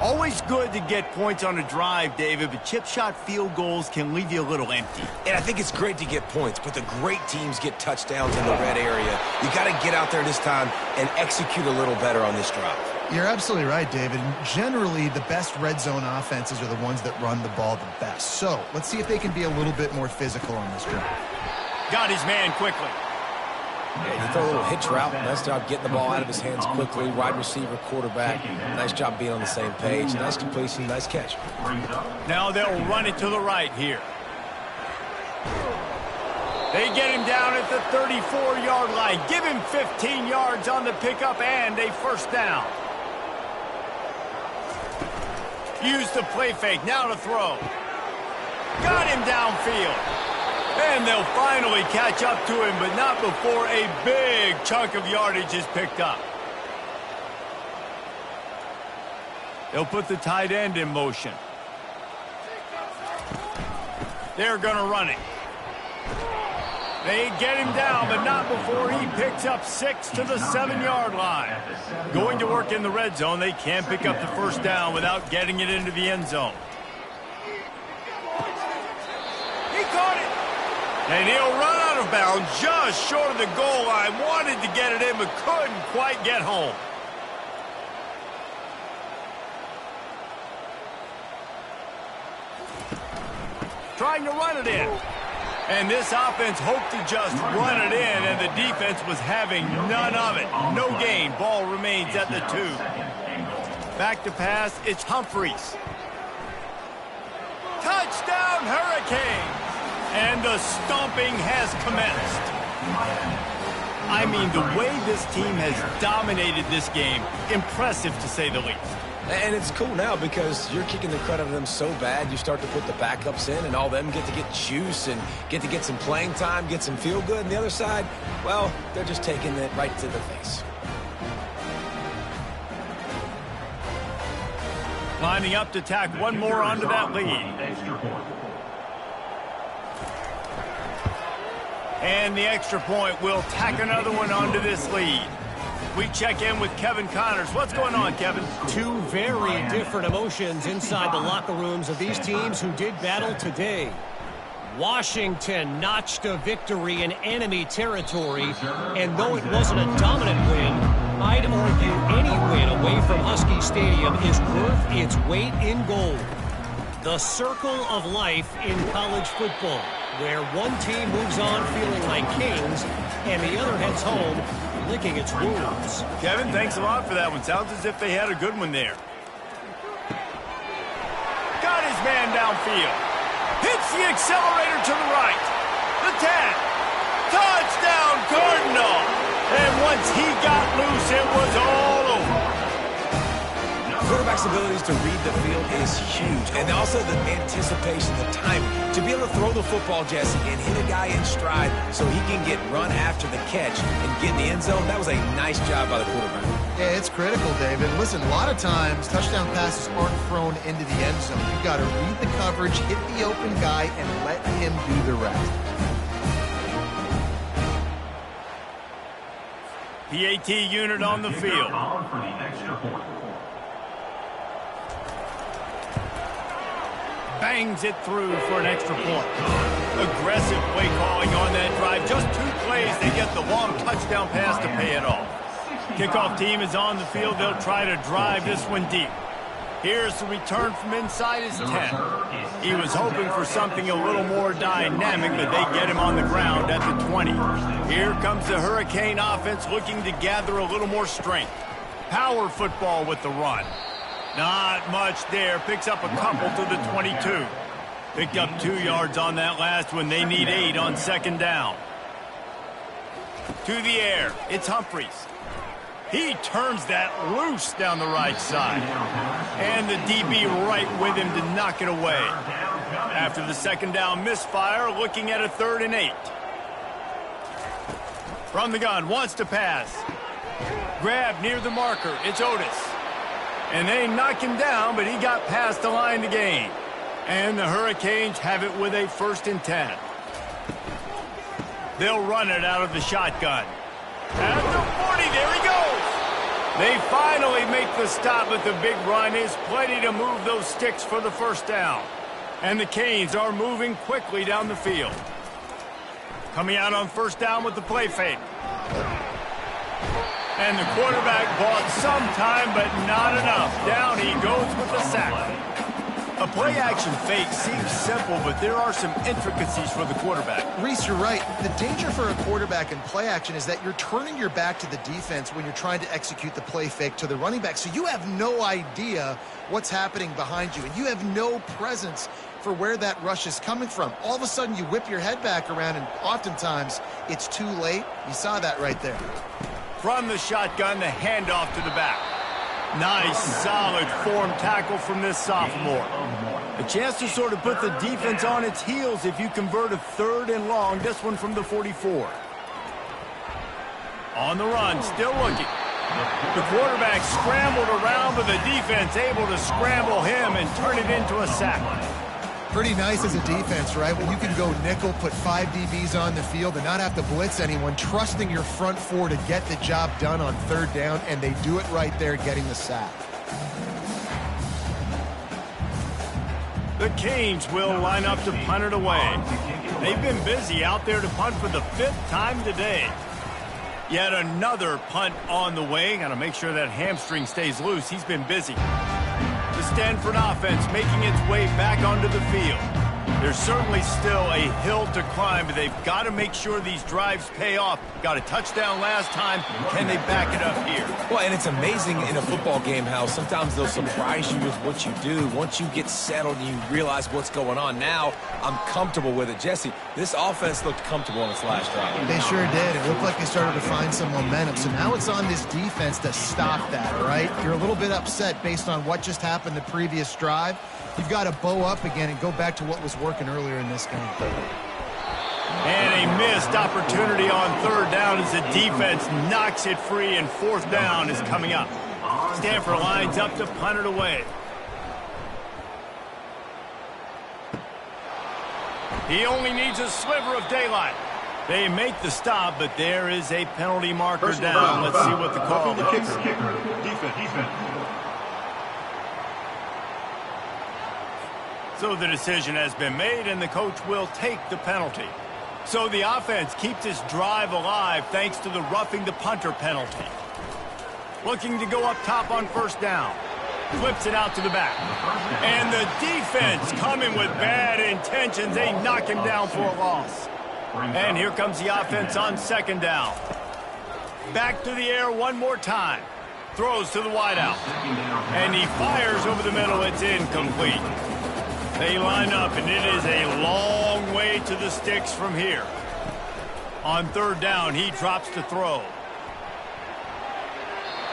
Always good to get points on a drive, David, but chip shot field goals can leave you a little empty. And I think it's great to get points, but the great teams get touchdowns in the red area. You got to get out there this time and execute a little better on this drive. You're absolutely right, David. Generally, the best red zone offenses are the ones that run the ball the best. So let's see if they can be a little bit more physical on this drive. Got his man quickly. Yeah, you throw a little hitch route. Nice job getting the ball out of his hands quickly. Wide receiver, quarterback. Nice job being on the same page. Nice completion, nice catch. Now they'll run it to the right here. They get him down at the 34-yard line. Give him 15 yards on the pickup and a first down. Use the play fake. Now to throw. Got him downfield. And they'll finally catch up to him, but not before a big chunk of yardage is picked up. They'll put the tight end in motion. They're going to run it. They get him down, but not before he picks up 6 to the 7-yard line. Going to work in the red zone, they can't pick up the first down without getting it into the end zone. He caught it. And he'll run out of bounds just short of the goal line. Wanted to get it in, but couldn't quite get home. Trying to run it in. And this offense hoped to just run it in, and the defense was having none of it. No gain. Ball remains at the 2. Back to pass, it's Humphries. Touchdown, Hurricanes! And the stomping has commenced. I mean, the way this team has dominated this game, impressive to say the least. And it's cool now because you're kicking the crud out of them so bad, you start to put the backups in, and all them get to get juice and get to get some playing time, get some feel good. And the other side, well, they're just taking it right to the face. Lining up to tack one more onto that lead. And the extra point will tack another one onto this lead. We check in with Kevin Connors. What's going on, Kevin? Two very different emotions inside the locker rooms of these teams who did battle today. Washington notched a victory in enemy territory, and though it wasn't a dominant win, I'd argue any win away from Husky Stadium is worth its weight in gold. The circle of life in college football, where one team moves on feeling like kings, and the other heads home licking its wounds. Kevin, thanks a lot for that one. Sounds as if they had a good one there. Got his man downfield. Hits the accelerator to the right. The tag. Touchdown, Cardinal. And once he got loose, it was all over. Quarterback's abilities to read the field is huge. And also the anticipation, the timing. To be able to throw the football, Jesse, and hit a guy in stride so he can get run after the catch and get in the end zone, that was a nice job by the quarterback. Yeah, it's critical, David. Listen, a lot of times touchdown passes aren't thrown into the end zone. You've got to read the coverage, hit the open guy, and let him do the rest. PAT unit on the field. Bangs it through for an extra point. Aggressive play calling on that drive. Just 2 plays, they get the long touchdown pass to pay it off. Kickoff team is on the field. They'll try to drive this one deep. Here's the return from inside his 10. He was hoping for something a little more dynamic, but they get him on the ground at the 20. Here comes the Hurricane offense looking to gather a little more strength. Power football with the run. Not much there. Picks up a couple to the 22. Picked up 2 yards on that last one. They need 8 on second down. To the air. It's Humphries. He turns that loose down the right side. And the DB right with him to knock it away. After the second down misfire, looking at a 3rd and 8. From the gun, wants to pass. Grab near the marker. It's Otis. And they knock him down, but he got past the line to gain. And the Hurricanes have it with a 1st and 10. They'll run it out of the shotgun. At the 40, there he goes. They finally make the stop, but the big run is plenty to move those sticks for the 1st down. And the Canes are moving quickly down the field. Coming out on 1st down with the play fake. And the quarterback bought some time, but not enough. Down he goes with the sack. A play-action fake seems simple, but there are some intricacies for the quarterback. Reese, you're right. The danger for a quarterback in play action is that you're turning your back to the defense when you're trying to execute the play fake to the running back. So you have no idea what's happening behind you, and you have no presence for where that rush is coming from. All of a sudden, you whip your head back around, and oftentimes it's too late. You saw that right there. From the shotgun, the handoff to the back. Nice, solid form tackle from this sophomore. A chance to sort of put the defense on its heels if you convert a 3rd and long. This one from the 44. On the run, still looking. The quarterback scrambled around, but the defense able to scramble him and turn it into a sack. Pretty nice as a defense, right? When you can go nickel, put 5 DBs on the field and not have to blitz anyone, trusting your front 4 to get the job done on 3rd down, and they do it right there, getting the sack. The Canes will line up to punt it away. They've been busy out there to punt for the 5th time today. Yet another punt on the way. Got to make sure that hamstring stays loose. He's been busy. The Stanford offense making its way back onto the field. There's certainly still a hill to climb, but they've got to make sure these drives pay off. Got a touchdown last time. Can they back it up here? Well, and it's amazing in a football game how sometimes they'll surprise you with what you do. Once you get settled and you realize what's going on, now I'm comfortable with it. Jesse, this offense looked comfortable on its last drive. They sure did. It looked like they started to find some momentum. So now it's on this defense to stop that, right? You're a little bit upset based on what just happened the previous drive. You've got to bow up again and go back to what was working earlier in this game. And a missed opportunity on third down as the defense knocks it free, and fourth down is coming up. Stanford lines up to punt it away. He only needs a sliver of daylight. They make the stop, but there is a penalty marker down. Let's see what the call is. Defense. So the decision has been made, and the coach will take the penalty. So the offense keeps this drive alive thanks to the roughing the punter penalty. Looking to go up top on first down. Flips it out to the back. And the defense coming with bad intentions. They knock him down for a loss. And here comes the offense on second down. Back to the air one more time. Throws to the wideout. And he fires over the middle. It's incomplete. They line up, and it is a long way to the sticks from here. On third down, he drops to throw.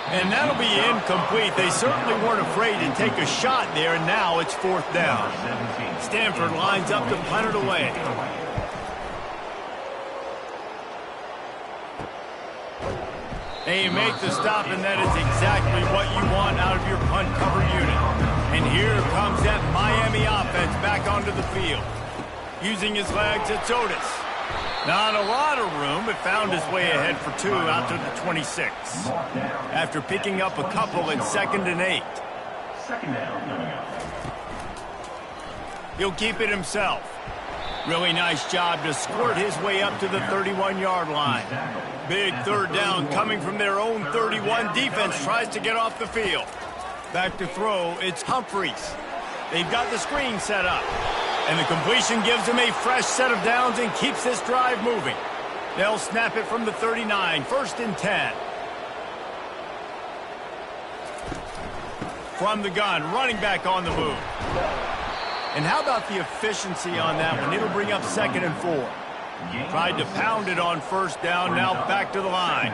And that'll be incomplete. They certainly weren't afraid to take a shot there, and now it's fourth down. Stanford lines up to punt it away. They make the stop, and that is exactly what you want out of your punt cover unit. And here comes that Miami offense back onto the field. Using his legs, it's Otis. Not a lot of room, but found his way ahead for two out to the 26. After picking up a couple, it's 2nd and 8. Second down coming up. He'll keep it himself. Really nice job to squirt his way up to the 31-yard line. Big third down coming from their own 31. Defense tries to get off the field. Back to throw, it's Humphreys. They've got the screen set up. And the completion gives them a fresh set of downs and keeps this drive moving. They'll snap it from the 39, 1st and 10. From the gun, running back on the move. And how about the efficiency on that one? It'll bring up 2nd and 4. Tried to pound it on first down, now back to the line.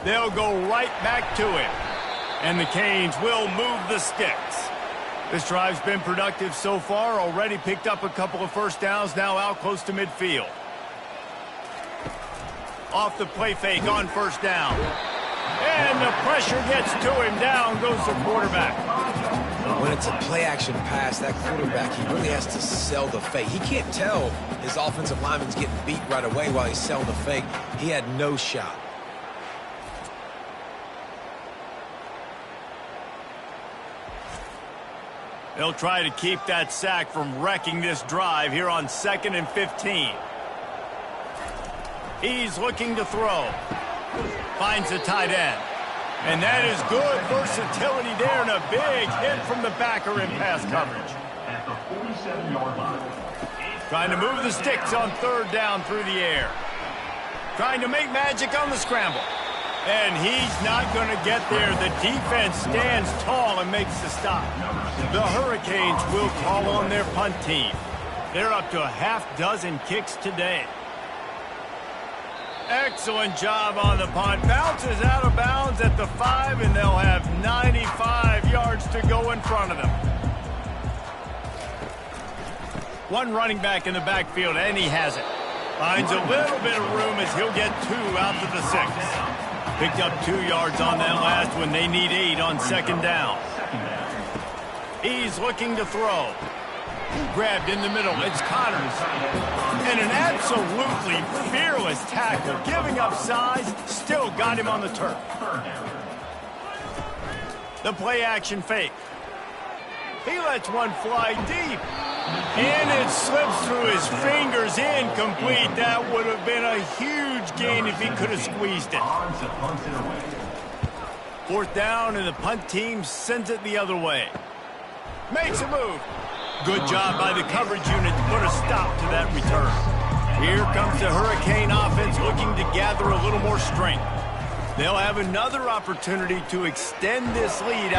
They'll go right back to it. And the Canes will move the sticks. This drive's been productive so far. Already picked up a couple of first downs, now out close to midfield. Off the play fake on first down. And the pressure gets to him. Down goes the quarterback. When it's a play-action pass, that quarterback, he really has to sell the fake. He can't tell his offensive lineman's getting beat right away while he's selling the fake. He had no shot. They'll try to keep that sack from wrecking this drive here on 2nd and 15. He's looking to throw. Finds the tight end. And that is good versatility there, and a big hit from the backer in pass coverage. At the 47-yard line. Trying to move the sticks on third down through the air. Trying to make magic on the scramble. And he's not going to get there. The defense stands tall and makes the stop. The Hurricanes will call on their punt team. They're up to a half-dozen kicks today. Excellent job on the punt. Bounces out of bounds at the 5, and they'll have 95 yards to go in front of them. One running back in the backfield, and he has it. Finds a little bit of room as he'll get 2 out to the 6. Picked up 2 yards on that last one. They need 8 on second down. He's looking to throw. Grabbed in the middle. It's Connors. And an absolutely fearless tackle. Giving up size. Still got him on the turf. The play action fake. He lets one fly deep. And it slips through his fingers. Incomplete. That would have been a huge gain if he could have squeezed it. Fourth down, and the punt team sends it the other way. Makes a move. Good job by the coverage unit to put a stop to that return. Here comes the Hurricane offense looking to gather a little more strength. They'll have another opportunity to extend this lead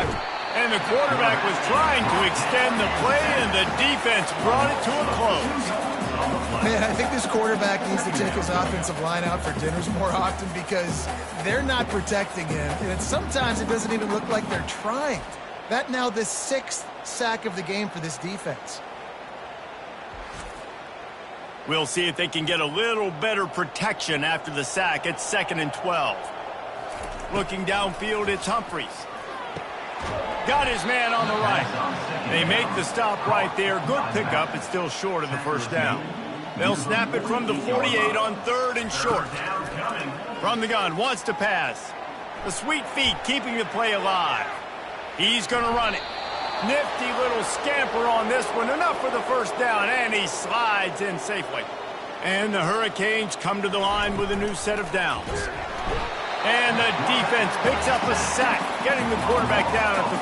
and the quarterback was trying to extend the play, and the defense brought it to a close. Man, I think this quarterback needs to take his offensive line out for dinners more often because they're not protecting him, and sometimes it doesn't even look like they're trying. That now the 6th sack of the game for this defense. We'll see if they can get a little better protection after the sack. It's 2nd and 12. Looking downfield, it's Humphries. Got his man on the right. They make the stop right there. Good pickup. It's still short of the first down. They'll snap it from the 48 on 3rd and short. From the gun, wants to pass. The sweet feet keeping the play alive. He's going to run it. Nifty little scamper on this one. Enough for the first down, and he slides in safely. And the Hurricanes come to the line with a new set of downs. And the defense picks up a sack, getting the quarterback down at the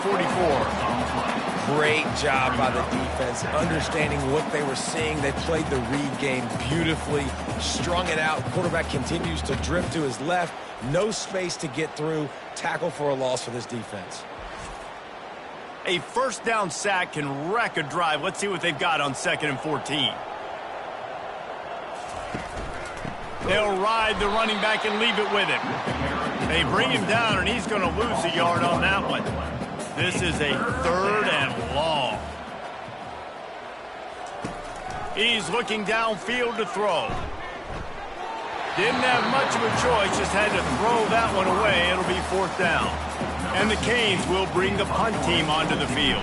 44. Great job by the defense, understanding what they were seeing. They played the read game beautifully, strung it out. Quarterback continues to drift to his left. No space to get through. Tackle for a loss for this defense. A first down sack can wreck a drive. Let's see what they've got on 2nd and 14. They'll ride the running back and leave it with him. They bring him down, and he's going to lose a yard on that one. This is a 3rd and long. He's looking downfield to throw. Didn't have much of a choice, just had to throw that one away. It'll be 4th down. And the Canes will bring the punt team onto the field.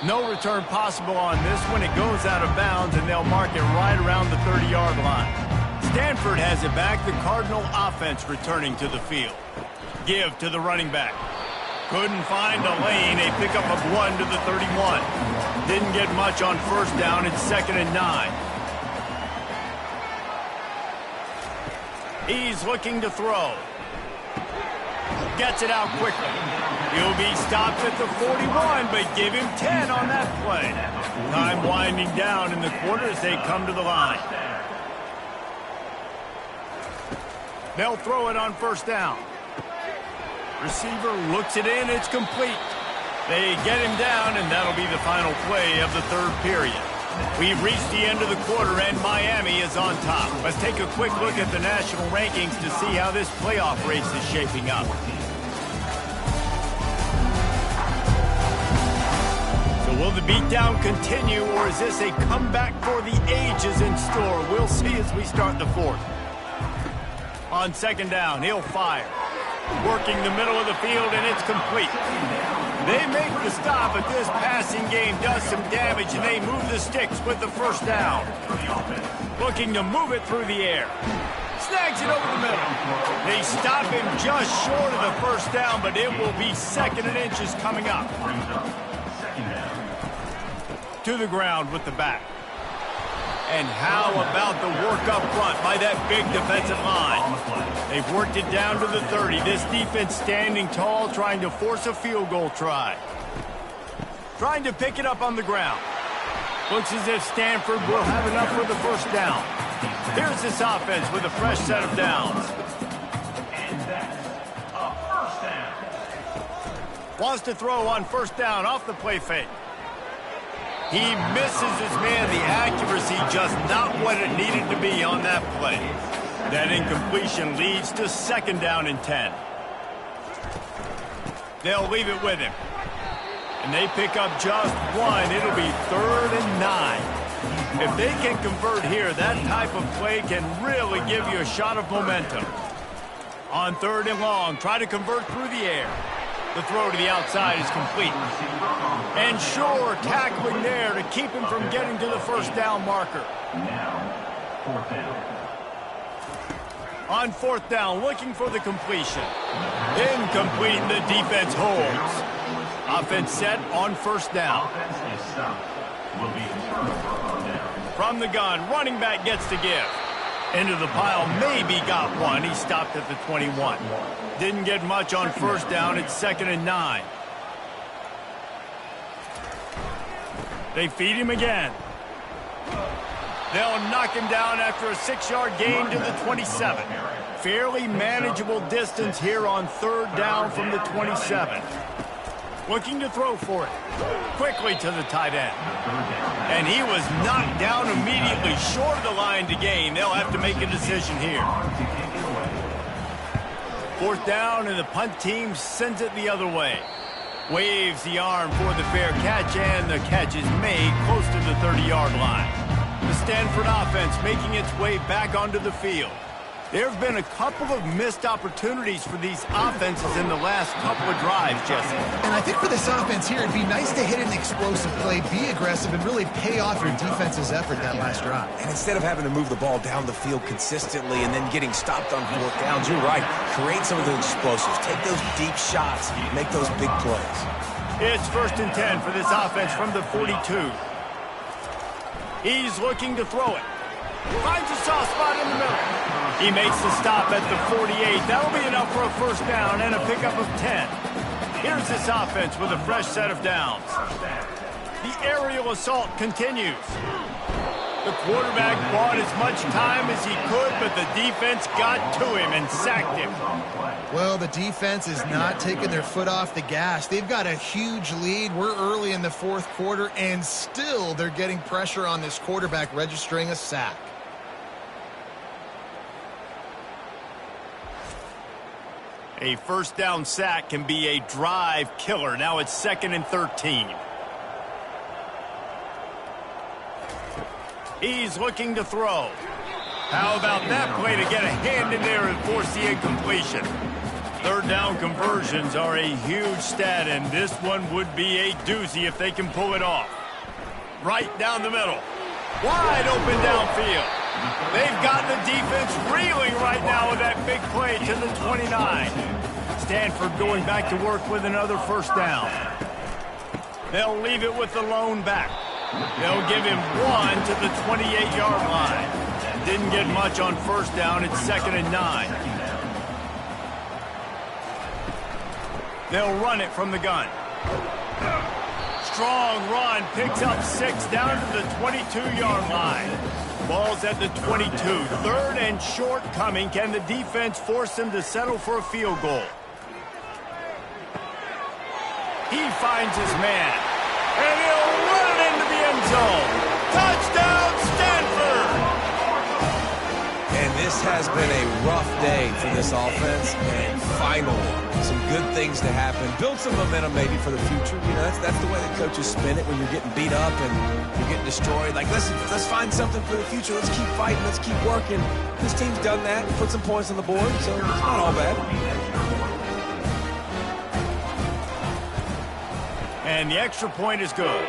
No return possible on this one. It goes out of bounds, and they'll mark it right around the 30-yard line. Stanford has it back. The Cardinal offense returning to the field. Give to the running back. Couldn't find a lane. A pickup of 1 to the 31. Didn't get much on first down. It's 2nd and 9. He's looking to throw. Gets it out quickly. He'll be stopped at the 41, but give him 10 on that play. Time winding down in the quarter as they come to the line. They'll throw it on first down. Receiver looks it in. It's complete. They get him down, and that'll be the final play of the 3rd period. We've reached the end of the quarter, and Miami is on top. Let's take a quick look at the national rankings to see how this playoff race is shaping up. So will the beatdown continue, or is this a comeback for the ages in store? We'll see as we start the 4th. On 2nd down, he'll fire. Working the middle of the field, and it's complete. They make the stop, but this passing game does some damage, and they move the sticks with the first down. Looking to move it through the air. Snags it over the middle. They stop him just short of the first down, but it will be 2nd and inches coming up. To the ground with the back. And how about the work up front by that big defensive line? They've worked it down to the 30. This defense standing tall, trying to force a field goal try. Trying to pick it up on the ground. Looks as if Stanford will have enough for the first down. Here's this offense with a fresh set of downs. And that's a first down. Wants to throw on first down off the play fake. He misses his man. The accuracy just not what it needed to be on that play. That incompletion leads to 2nd down and 10. They'll leave it with him. And they pick up just 1. It'll be 3rd and 9. If they can convert here, that type of play can really give you a shot of momentum. On 3rd and long, try to convert through the air. The throw to the outside is complete. And Shore tackling there to keep him from getting to the first down marker. Now, 4th down. On 4th down, looking for the completion. Incomplete, the defense holds. Offense set on first down. Offense is stopped. Will be a turnover on down. From the gun, running back gets to give. Into the pile, maybe got 1. He stopped at the 21. Didn't get much on first down. It's 2nd and 9. They feed him again. They'll knock him down after a 6-yard gain to the 27. Fairly manageable distance here on 3rd down from the 27. Looking to throw for it. Quickly to the tight end. And he was knocked down immediately short of the line to gain. They'll have to make a decision here. 4th down, and the punt team sends it the other way. Waves the arm for the fair catch, and the catch is made close to the 30-yard line. The Stanford offense making its way back onto the field. There have been a couple of missed opportunities for these offenses in the last couple of drives, Jesse. And I think for this offense here, it'd be nice to hit an explosive play, be aggressive, and really pay off your defense's effort that last drive. And instead of having to move the ball down the field consistently and then getting stopped on 4th downs, you're right. Create some of those explosives. Take those deep shots. Make those big plays. It's 1st and 10 for this offense from the 42. He's looking to throw it. Finds a soft spot in the middle. He makes the stop at the 48. That'll be enough for a 1st down and a pickup of 10. Here's this offense with a fresh set of downs. The aerial assault continues. The quarterback bought as much time as he could, but the defense got to him and sacked him. Well, the defense is not taking their foot off the gas. They've got a huge lead. We're early in the 4th quarter, and still they're getting pressure on this quarterback, registering a sack. A 1st down sack can be a drive killer. Now it's 2nd and 13. He's looking to throw. How about that play to get a hand in there and force the incompletion? 3rd down conversions are a huge stat, and this one would be a doozy if they can pull it off. Right down the middle. Wide open downfield. They've got the defense reeling right now with that big play to the 29. Stanford going back to work with another 1st down. They'll leave it with the lone back. They'll give him 1 to the 28-yard line. Didn't get much on 1st down. It's 2nd and 9. They'll run it from the gun. Strong run, picks up 6 down to the 22-yard line. Ball's at the 22. 3rd and short coming. Can the defense force them to settle for a field goal? He finds his man. And he'll run it into the end zone. Touchdown, Stanford! And this has been a rough day for this offense. And finally, some good things to happen. Build some momentum maybe for the future. You know, that's the way that coaches spin it when you're getting beat up and you're getting destroyed. Like, let's find something for the future. Let's keep fighting. Let's keep working. This team's done that. Put some points on the board, so it's not all bad. And the extra point is good.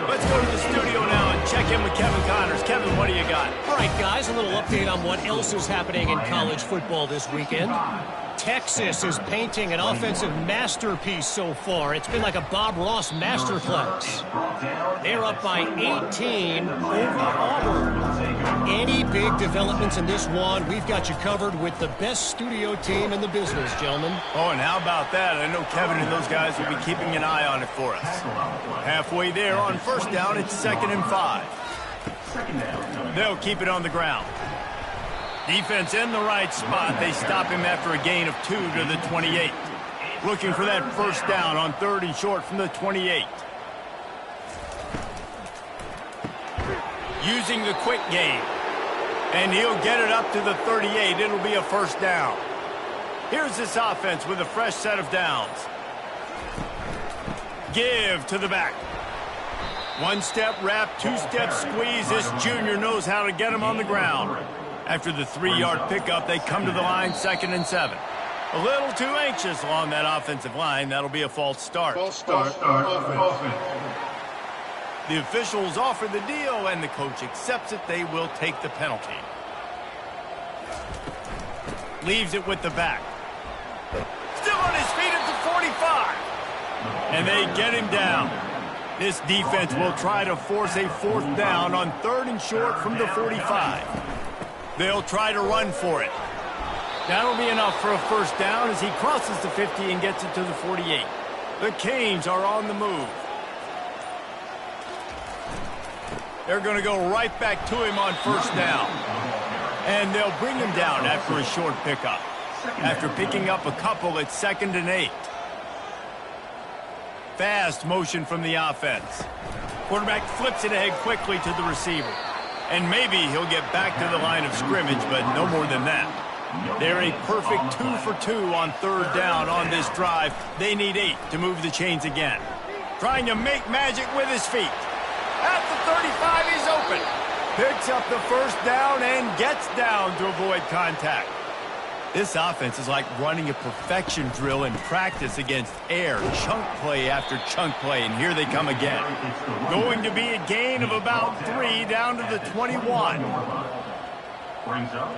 Let's go to the studio now and check in with Kevin Connors. Kevin, what do you got? All right, guys, a little update on what else is happening in college football this weekend. Texas is painting an offensive masterpiece so far. It's been like a Bob Ross masterclass. They're up by 18 over Auburn. Any big developments in this one, we've got you covered with the best studio team in the business, gentlemen. Oh, and how about that? I know Kevin and those guys will be keeping an eye on it for us. Halfway there on 1st down, it's 2nd and 5. They'll keep it on the ground. Defense in the right spot. They stop him after a gain of 2 to the 28. Looking for that 1st down on 3rd and short from the 28. Using the quick game. And he'll get it up to the 38. It'll be a 1st down. Here's this offense with a fresh set of downs. Give to the back. 1-step wrap, 2-step squeeze. This junior knows how to get him on the ground. After the 3-yard pickup, they come to the line, 2nd and 7. A little too anxious along that offensive line. That'll be a false start. The officials offer the deal, and the coach accepts it. They will take the penalty. Leaves it with the back. Still on his feet at the 45. And they get him down. This defense will try to force a 4th down on 3rd and short from the 45. They'll try to run for it. That'll be enough for a 1st down as he crosses the 50 and gets it to the 48. The Canes are on the move. They're going to go right back to him on first down. And they'll bring him down after a short pickup. After picking up a couple, it's 2nd and 8. Fast motion from the offense. Quarterback flips it ahead quickly to the receiver. And maybe he'll get back to the line of scrimmage, but no more than that. They're a perfect 2 for 2 on 3rd down on this drive. They need 8 to move the chains again. Trying to make magic with his feet. At the 35, he's open. Picks up the first down and gets down to avoid contact. This offense is like running a perfection drill in practice against air, chunk play after chunk play, and here they come again. Going to be a gain of about 3 down to the 21. Brings up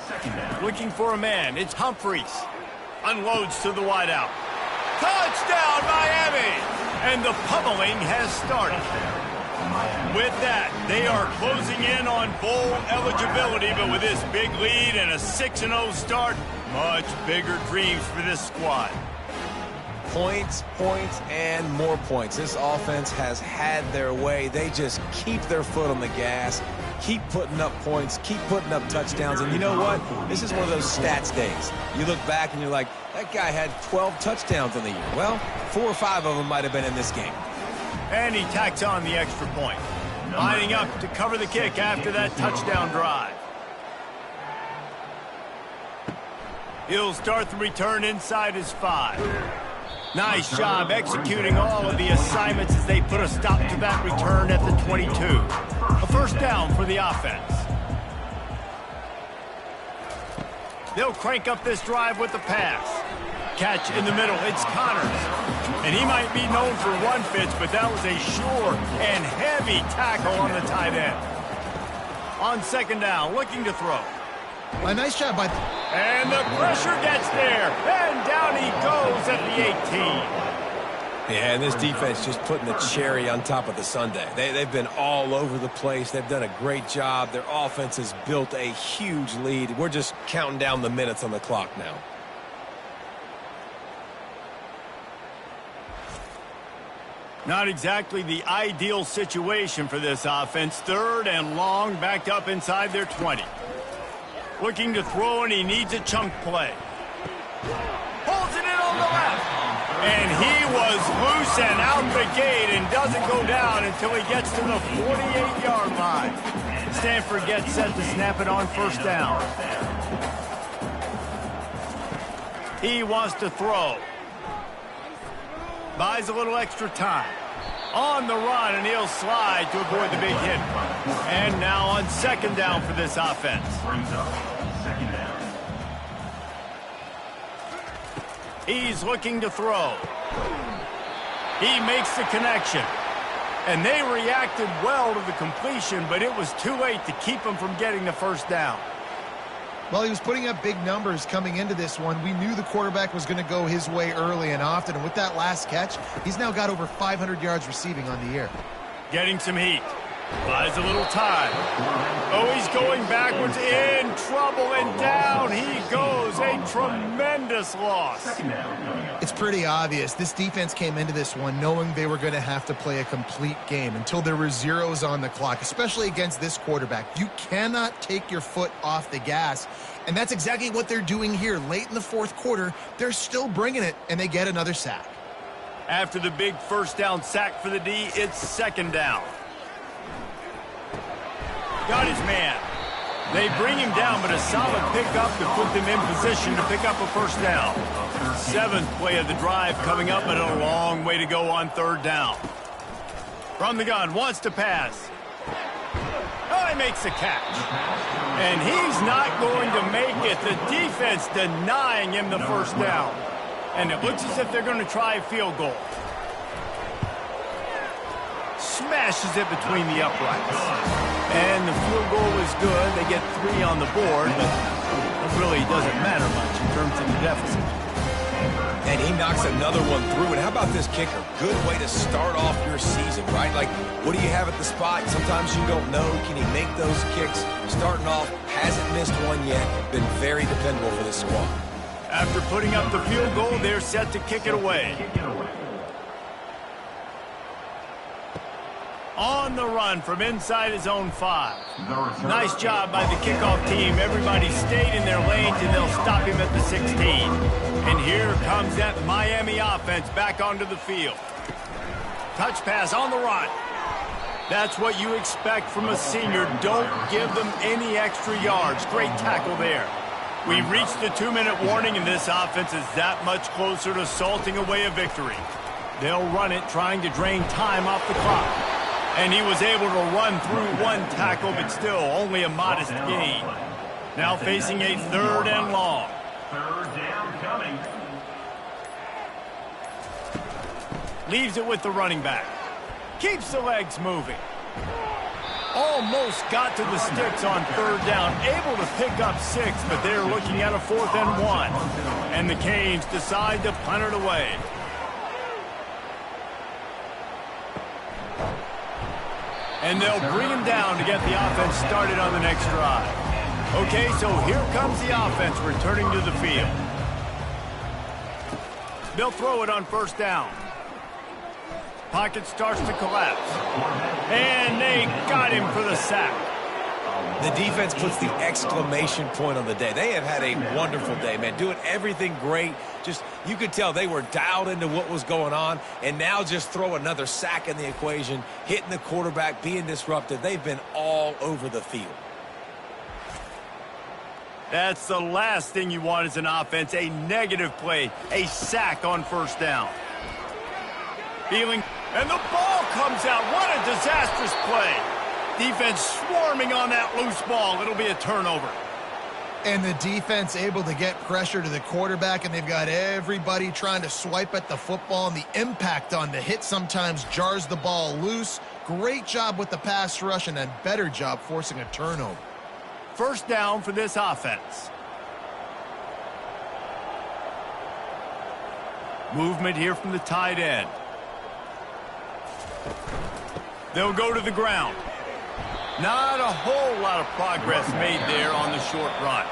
2nd down. Looking for a man, it's Humphreys. Unloads to the wideout. Touchdown, Miami! And the pummeling has started. With that, they are closing in on bowl eligibility, but with this big lead and a 6-0 start, much bigger dreams for this squad. Points, points, and more points. This offense has had their way. They just keep their foot on the gas, keep putting up points, keep putting up touchdowns. And you know what? This is one of those stats days. You look back and you're like, that guy had 12 touchdowns in the year. Well, 4 or 5 of them might have been in this game. And he tacks on the extra point. Lining up to cover the kick after that touchdown drive. He'll start the return inside his 5. Nice job executing all of the assignments as they put a stop to that return at the 22. A first down for the offense. They'll crank up this drive with the pass. Catch in the middle, it's Connors. And he might be known for run fits, but that was a sure and heavy tackle on the tight end. On 2nd down, looking to throw. A nice job by... And the pressure gets there. And down he goes at the 18. Yeah, and this defense just putting the cherry on top of the sundae. They've been all over the place. They've done a great job. Their offense has built a huge lead. We're just counting down the minutes on the clock now. Not exactly the ideal situation for this offense. 3rd and long, backed up inside their 20. Looking to throw, and he needs a chunk play. Holds it in on the left. And he was loose and out the gate and doesn't go down until he gets to the 48-yard line. Stanford gets set to snap it on first down. He wants to throw. Buys a little extra time. On the run, and he'll slide to avoid the big hit. And now on 2nd down for this offense. Brings up 2nd down. He's looking to throw. He makes the connection. And they reacted well to the completion, but it was too late to keep him from getting the first down. Well, he was putting up big numbers coming into this one. We knew the quarterback was going to go his way early and often, and with that last catch, he's now got over 500 yards receiving on the year. Getting some heat. Buys a little time. Oh, he's going backwards, in trouble, and down he goes. A tremendous loss. It's pretty obvious. This defense came into this one knowing they were going to have to play a complete game until there were zeros on the clock, especially against this quarterback. You cannot take your foot off the gas, and that's exactly what they're doing here. Late in the 4th quarter, they're still bringing it, and they get another sack. After the big first down sack for the D, it's 2nd down. Got his man. They bring him down, but a solid pickup to put them in position to pick up a first down. 7th play of the drive coming up, but a long way to go on 3rd down. From the gun, wants to pass. Oh, he makes the catch. And he's not going to make it. The defense denying him the first down. And it looks as if they're going to try a field goal. Smashes it between the uprights. And the field goal is good. They get 3 on the board, but it really doesn't matter much in terms of the deficit. And he knocks another one through. And how about this kicker? Good way to start off your season, right? Like, what do you have at the spot? Sometimes you don't know. Can he make those kicks? Starting off, hasn't missed one yet. Been very dependable for this squad. After putting up the field goal, they're set to kick it away. On the run from inside his own 5. Nice job by the kickoff team. Everybody stayed in their lanes, and they'll stop him at the 16. And here comes that Miami offense back onto the field. Touch pass on the run. That's what you expect from a senior. Don't give them any extra yards. Great tackle there. We reached the 2-minute warning, and this offense is that much closer to salting away a victory. They'll run it, trying to drain time off the clock. And he was able to run through one tackle, but still only a modest gain. Now facing a 3rd and long. 3rd down coming. Leaves it with the running back. Keeps the legs moving. Almost got to the sticks on 3rd down. Able to pick up 6, but they're looking at a 4th and 1. And the Canes decide to punt it away. And they'll bring him down to get the offense started on the next drive. Okay, so here comes the offense returning to the field. They'll throw it on 1st down. Pocket starts to collapse. And they got him for the sack. The defense puts the exclamation point on the day. They have had a wonderful day, man. Doing everything great. Just, you could tell they were dialed into what was going on. And now just throw another sack in the equation. Hitting the quarterback, being disruptive. They've been all over the field. That's the last thing you want as an offense. A negative play. A sack on 1st down. Feeling, and the ball comes out. What a disastrous play. Defense swarming on that loose ball. It'll be a turnover. And the defense able to get pressure to the quarterback, and they've got everybody trying to swipe at the football, and the impact on the hit sometimes jars the ball loose. Great job with the pass rush, and a better job forcing a turnover. 1st down for this offense. Movement here from the tight end. They'll go to the ground. Not a whole lot of progress made there on the short run.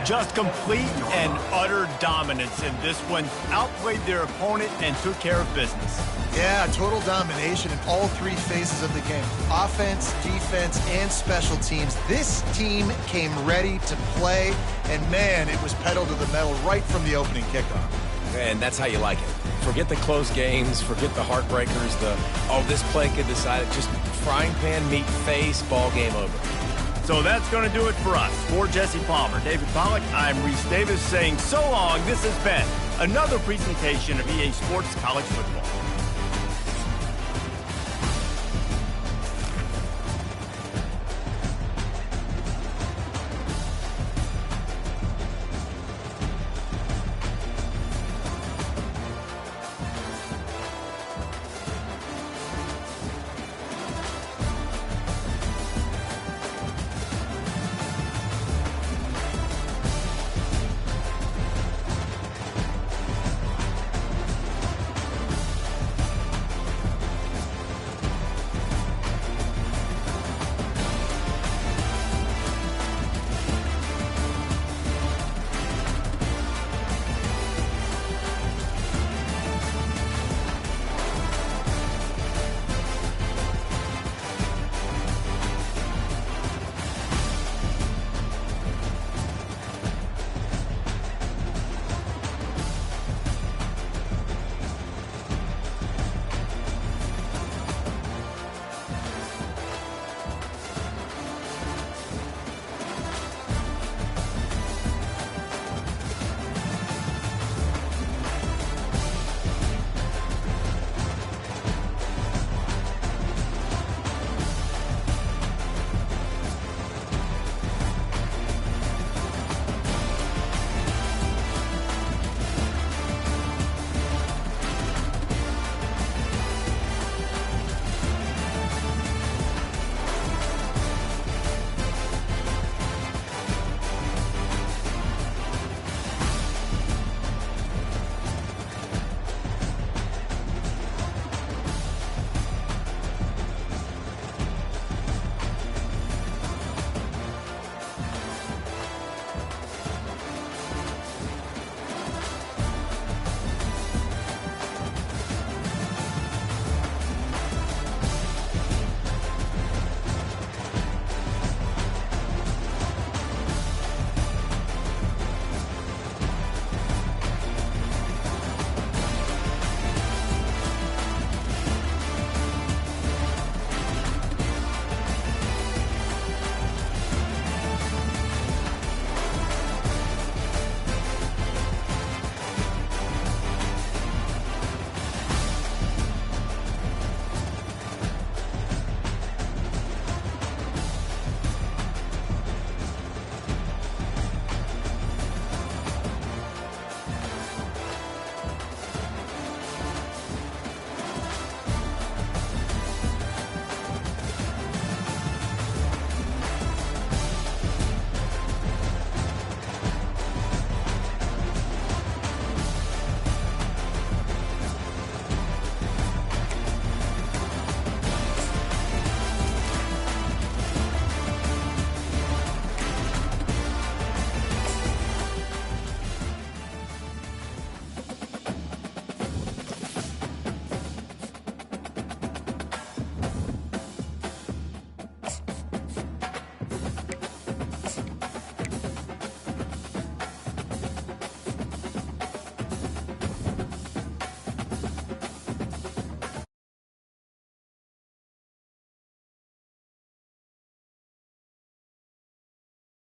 Just complete and utter dominance in this one. Outplayed their opponent and took care of business. Yeah, total domination in all 3 phases of the game. Offense, defense, and special teams. This team came ready to play, and man, it was pedal to the metal right from the opening kickoff. And that's how you like it. Forget the close games, forget the heartbreakers, this play could decide it. Just frying pan meet face, ball game over. So that's going to do it for us. For Jesse Palmer, David Pollack, I'm Reese Davis saying so long. This has been another presentation of EA Sports College Football.